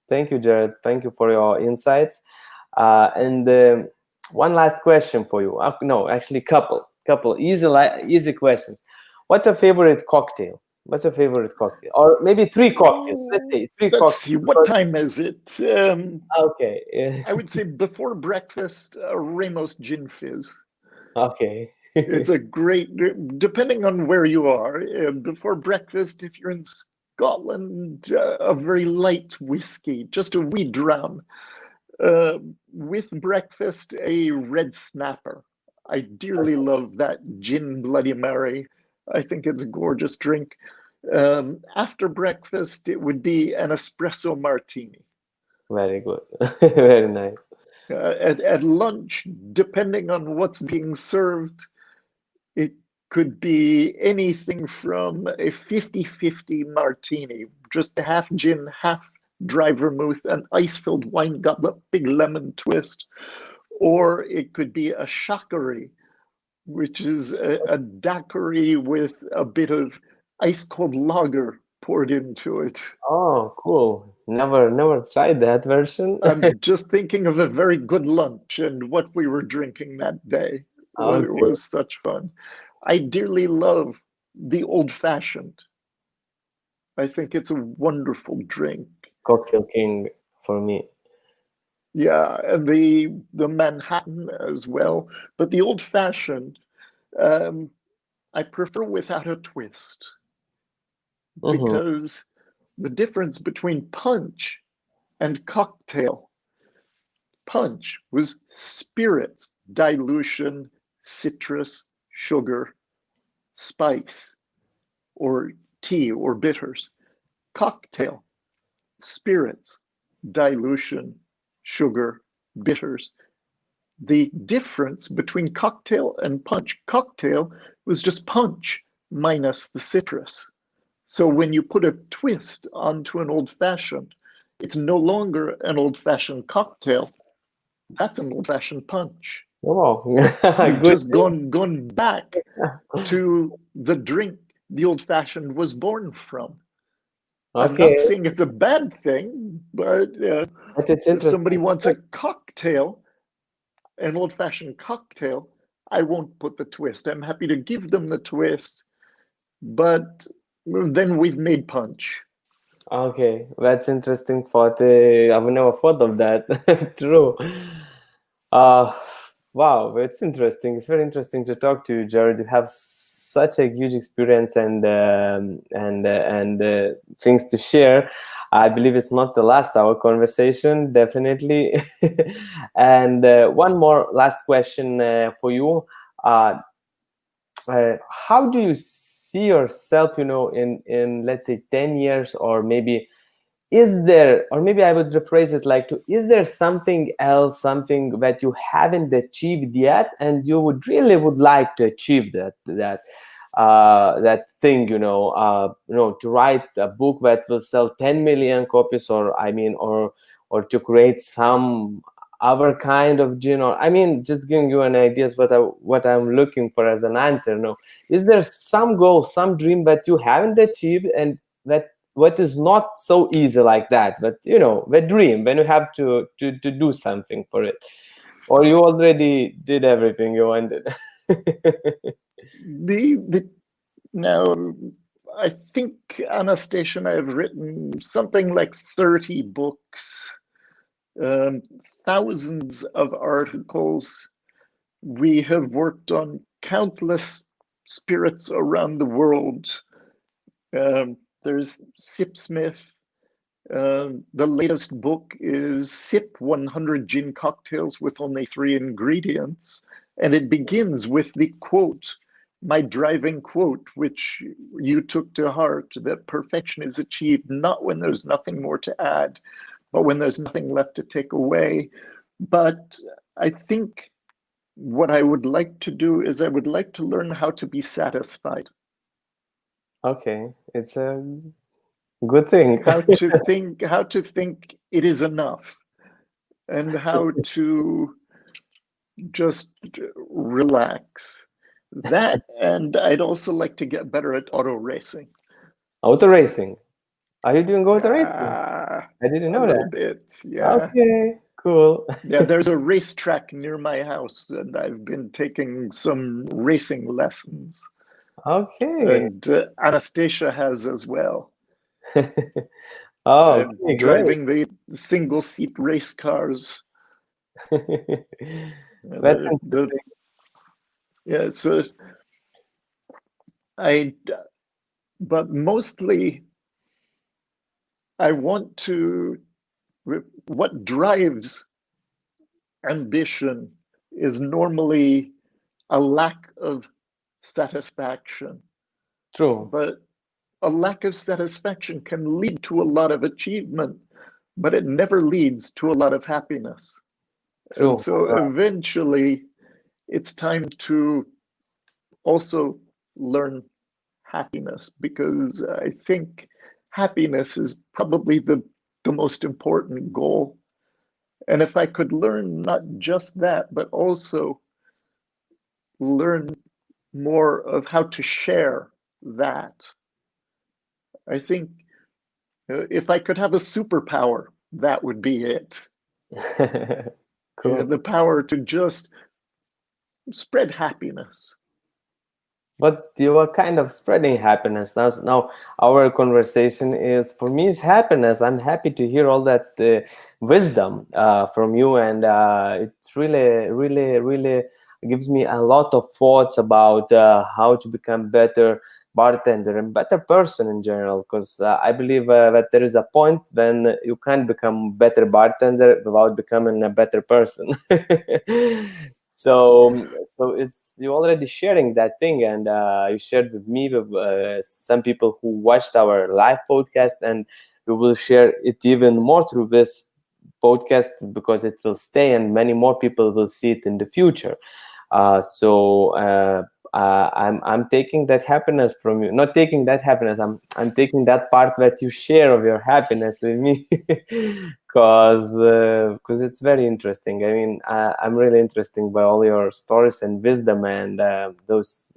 Thank you, Jared. Thank you for your insights. And one last question for you. No, actually, couple easy questions. What's your favorite cocktail? What's your favorite cocktail? Or maybe three cocktails. Let's say three Let's cocktails. see, what time is it? Okay. I would say before breakfast, Ramos Gin Fizz. Okay. It's a great, depending on where you are, before breakfast, if you're in Scotland, a very light whiskey, just a wee dram. With breakfast, a red snapper. I dearly love that gin Bloody Mary. I think it's a gorgeous drink. After breakfast, it would be an espresso martini. Very good. Very nice. At lunch, depending on what's being served, it could be anything from a 50-50 martini, just half gin, half dry vermouth, an ice-filled wine goblet, big lemon twist, or it could be a shakari, which is a daiquiri with a bit of ice-cold lager poured into it. Oh, cool. Never tried that version. I'm just thinking of a very good lunch and what we were drinking that day. It Okay. was such fun. I dearly love the old fashioned. I think it's a wonderful drink. Cocktail king for me. Yeah, and the Manhattan as well. But the old fashioned, um, I prefer without a twist Mm-hmm. because the difference between punch and cocktail. Punch was spirits, dilution, citrus, sugar, spice, or tea or bitters. Cocktail, spirits, dilution, sugar, bitters. The difference between cocktail and punch, cocktail was just punch minus the citrus. So when you put a twist onto an old fashioned, it's no longer an old fashioned cocktail. That's an old fashioned punch. Oh, You've good. just gone back to the drink the old fashioned was born from. I'm Okay, not saying it's a bad thing, but but it's if somebody interesting. wants a cocktail, an old fashioned cocktail, I won't put the twist. I'm happy to give them the twist, but then we've made punch. Okay, that's interesting thought. I've never thought of that. True. Uh, wow, it's interesting. It's very interesting to talk to you, Jared. You have such a huge experience and things to share. I believe it's not the last our conversation, definitely. And one more last question for you. Uh, how do you see yourself, in let's say 10 years, or maybe is there, or maybe I would rephrase it like is there something else, something that you haven't achieved yet and you would like to achieve that thing, to write a book that will sell 10 million copies, or I mean, or to create some other kind of gin, or I mean, just giving you an idea of what I'm looking for as an answer. No, is there some goal, some dream that you haven't achieved, and that what is not so easy like that, but the dream when you have to do something for it, or you already did everything you wanted? The Now, I think Anastasia and I have written something like 30 books, um, thousands of articles. We have worked on countless spirits around the world. There's Sipsmith. The latest book is Sip 100 Gin Cocktails with Only 3 Ingredients. And it begins with the quote, my driving quote, which you took to heart, that perfection is achieved not when there's nothing more to add, but when there's nothing left to take away. But I think what I would like to do is I would like to learn how to be satisfied, Okay, it's a good thing. how to think it is enough, and how to just relax. That, and I'd also like to get better at auto racing. Auto racing. Are you doing auto racing? Uh, I didn't a know little that. bit, yeah. Okay, cool. Yeah, there's a racetrack near my house, and I've been taking some racing lessons. Okay. And Anastasia has as well. Oh, okay, great. Driving the single seat race cars. That's The interesting. yeah, so I, but mostly I want to, what drives ambition is normally a lack of satisfaction. True, But a lack of satisfaction can lead to a lot of achievement, but it never leads to a lot of happiness. And true. so eventually, it's time to also learn happiness because I think happiness is probably the most important goal. And if I could learn not just that, but also learn more of how to share that, I think if I could have a superpower, that would be it. Cool. The power to just spread happiness. But you are kind of spreading happiness now. Our conversation is, for me, is happiness. I'm happy to hear all that wisdom from you, and it's really gives me a lot of thoughts about how to become better bartender and better person in general. Because I believe that there is a point when you can't become better bartender without becoming a better person. So it's you already sharing that thing, and you shared with me with some people who watched our live podcast, and we will share it even more through this podcast because it will stay, and many more people will see it in the future. I'm taking that happiness from you. Not taking that happiness. I'm taking that part that you share of your happiness with me, because it's very interesting. I mean, I'm really interested by all your stories and wisdom and those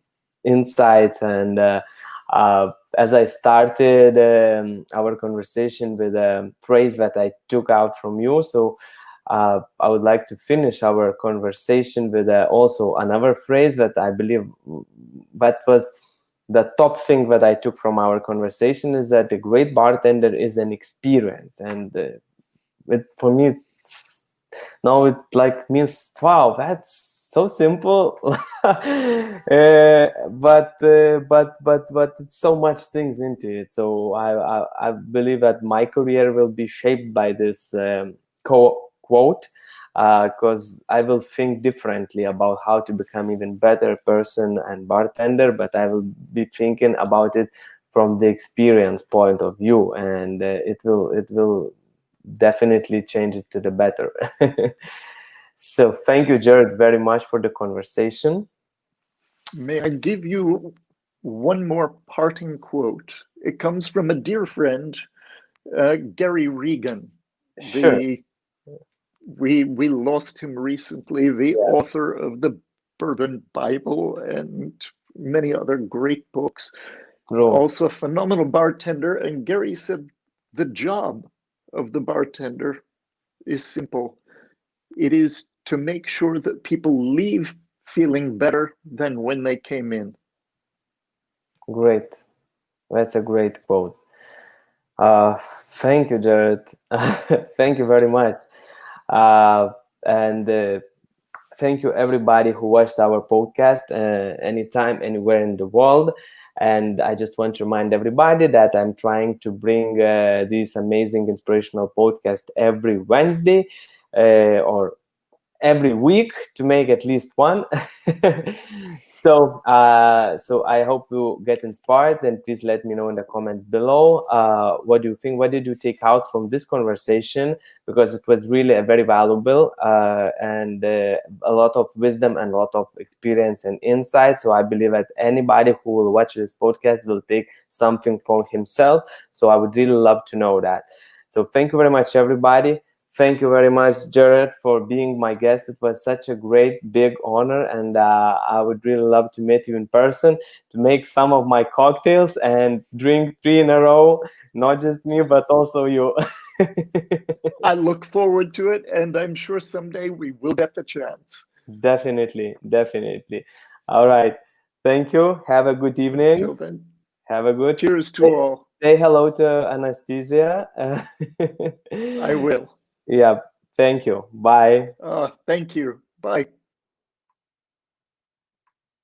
insights. And as I started our conversation with a phrase that I took out from you, so I would like to finish our conversation with also another phrase that I believe that was the top thing that I took from our conversation is that a great bartender is an experience, and for me, now it like means wow, that's so simple, but it's so much things into it. So I believe that my career will be shaped by this quote because I will think differently about how to become even better person and bartender, but I will be thinking about it from the experience point of view, and it will definitely change it to the better. So thank you, Jared, very much for the conversation. May I give you one more parting quote? It comes from a dear friend, Gary Regan. Sure. The we lost him recently, the Yeah. author of the Bourbon Bible and many other great books. True. Also a phenomenal bartender. And Gary said the job of the bartender is simple. It is to make sure that people leave feeling better than when they came in. Great. That's a great quote. Thank you, Jared. Thank you very much. And thank you, everybody who watched our podcast anytime, anywhere in the world. And I just want to remind everybody that I'm trying to bring this amazing inspirational podcast every Wednesday or every week to make at least one. So I hope you get inspired, and please let me know in the comments below what do you think, what did you take out from this conversation, because it was really a very valuable and a lot of wisdom and a lot of experience and insight. So I believe that anybody who will watch this podcast will take something for himself. So I would really love to know that. So thank you very much, everybody. Thank you very much, Jared, for being my guest. It was such a great, big honor, and I would really love to meet you in person, to make some of my cocktails and drink 3 in a row. Not just me, but also you. I look forward to it, and I'm sure someday we will get the chance. Definitely, definitely. All right. Thank you. Have a good evening. Until then, Have a good. cheers to all. Say hello to Anastasia. I will. Yeah. Thank you. Bye. Thank you. Bye.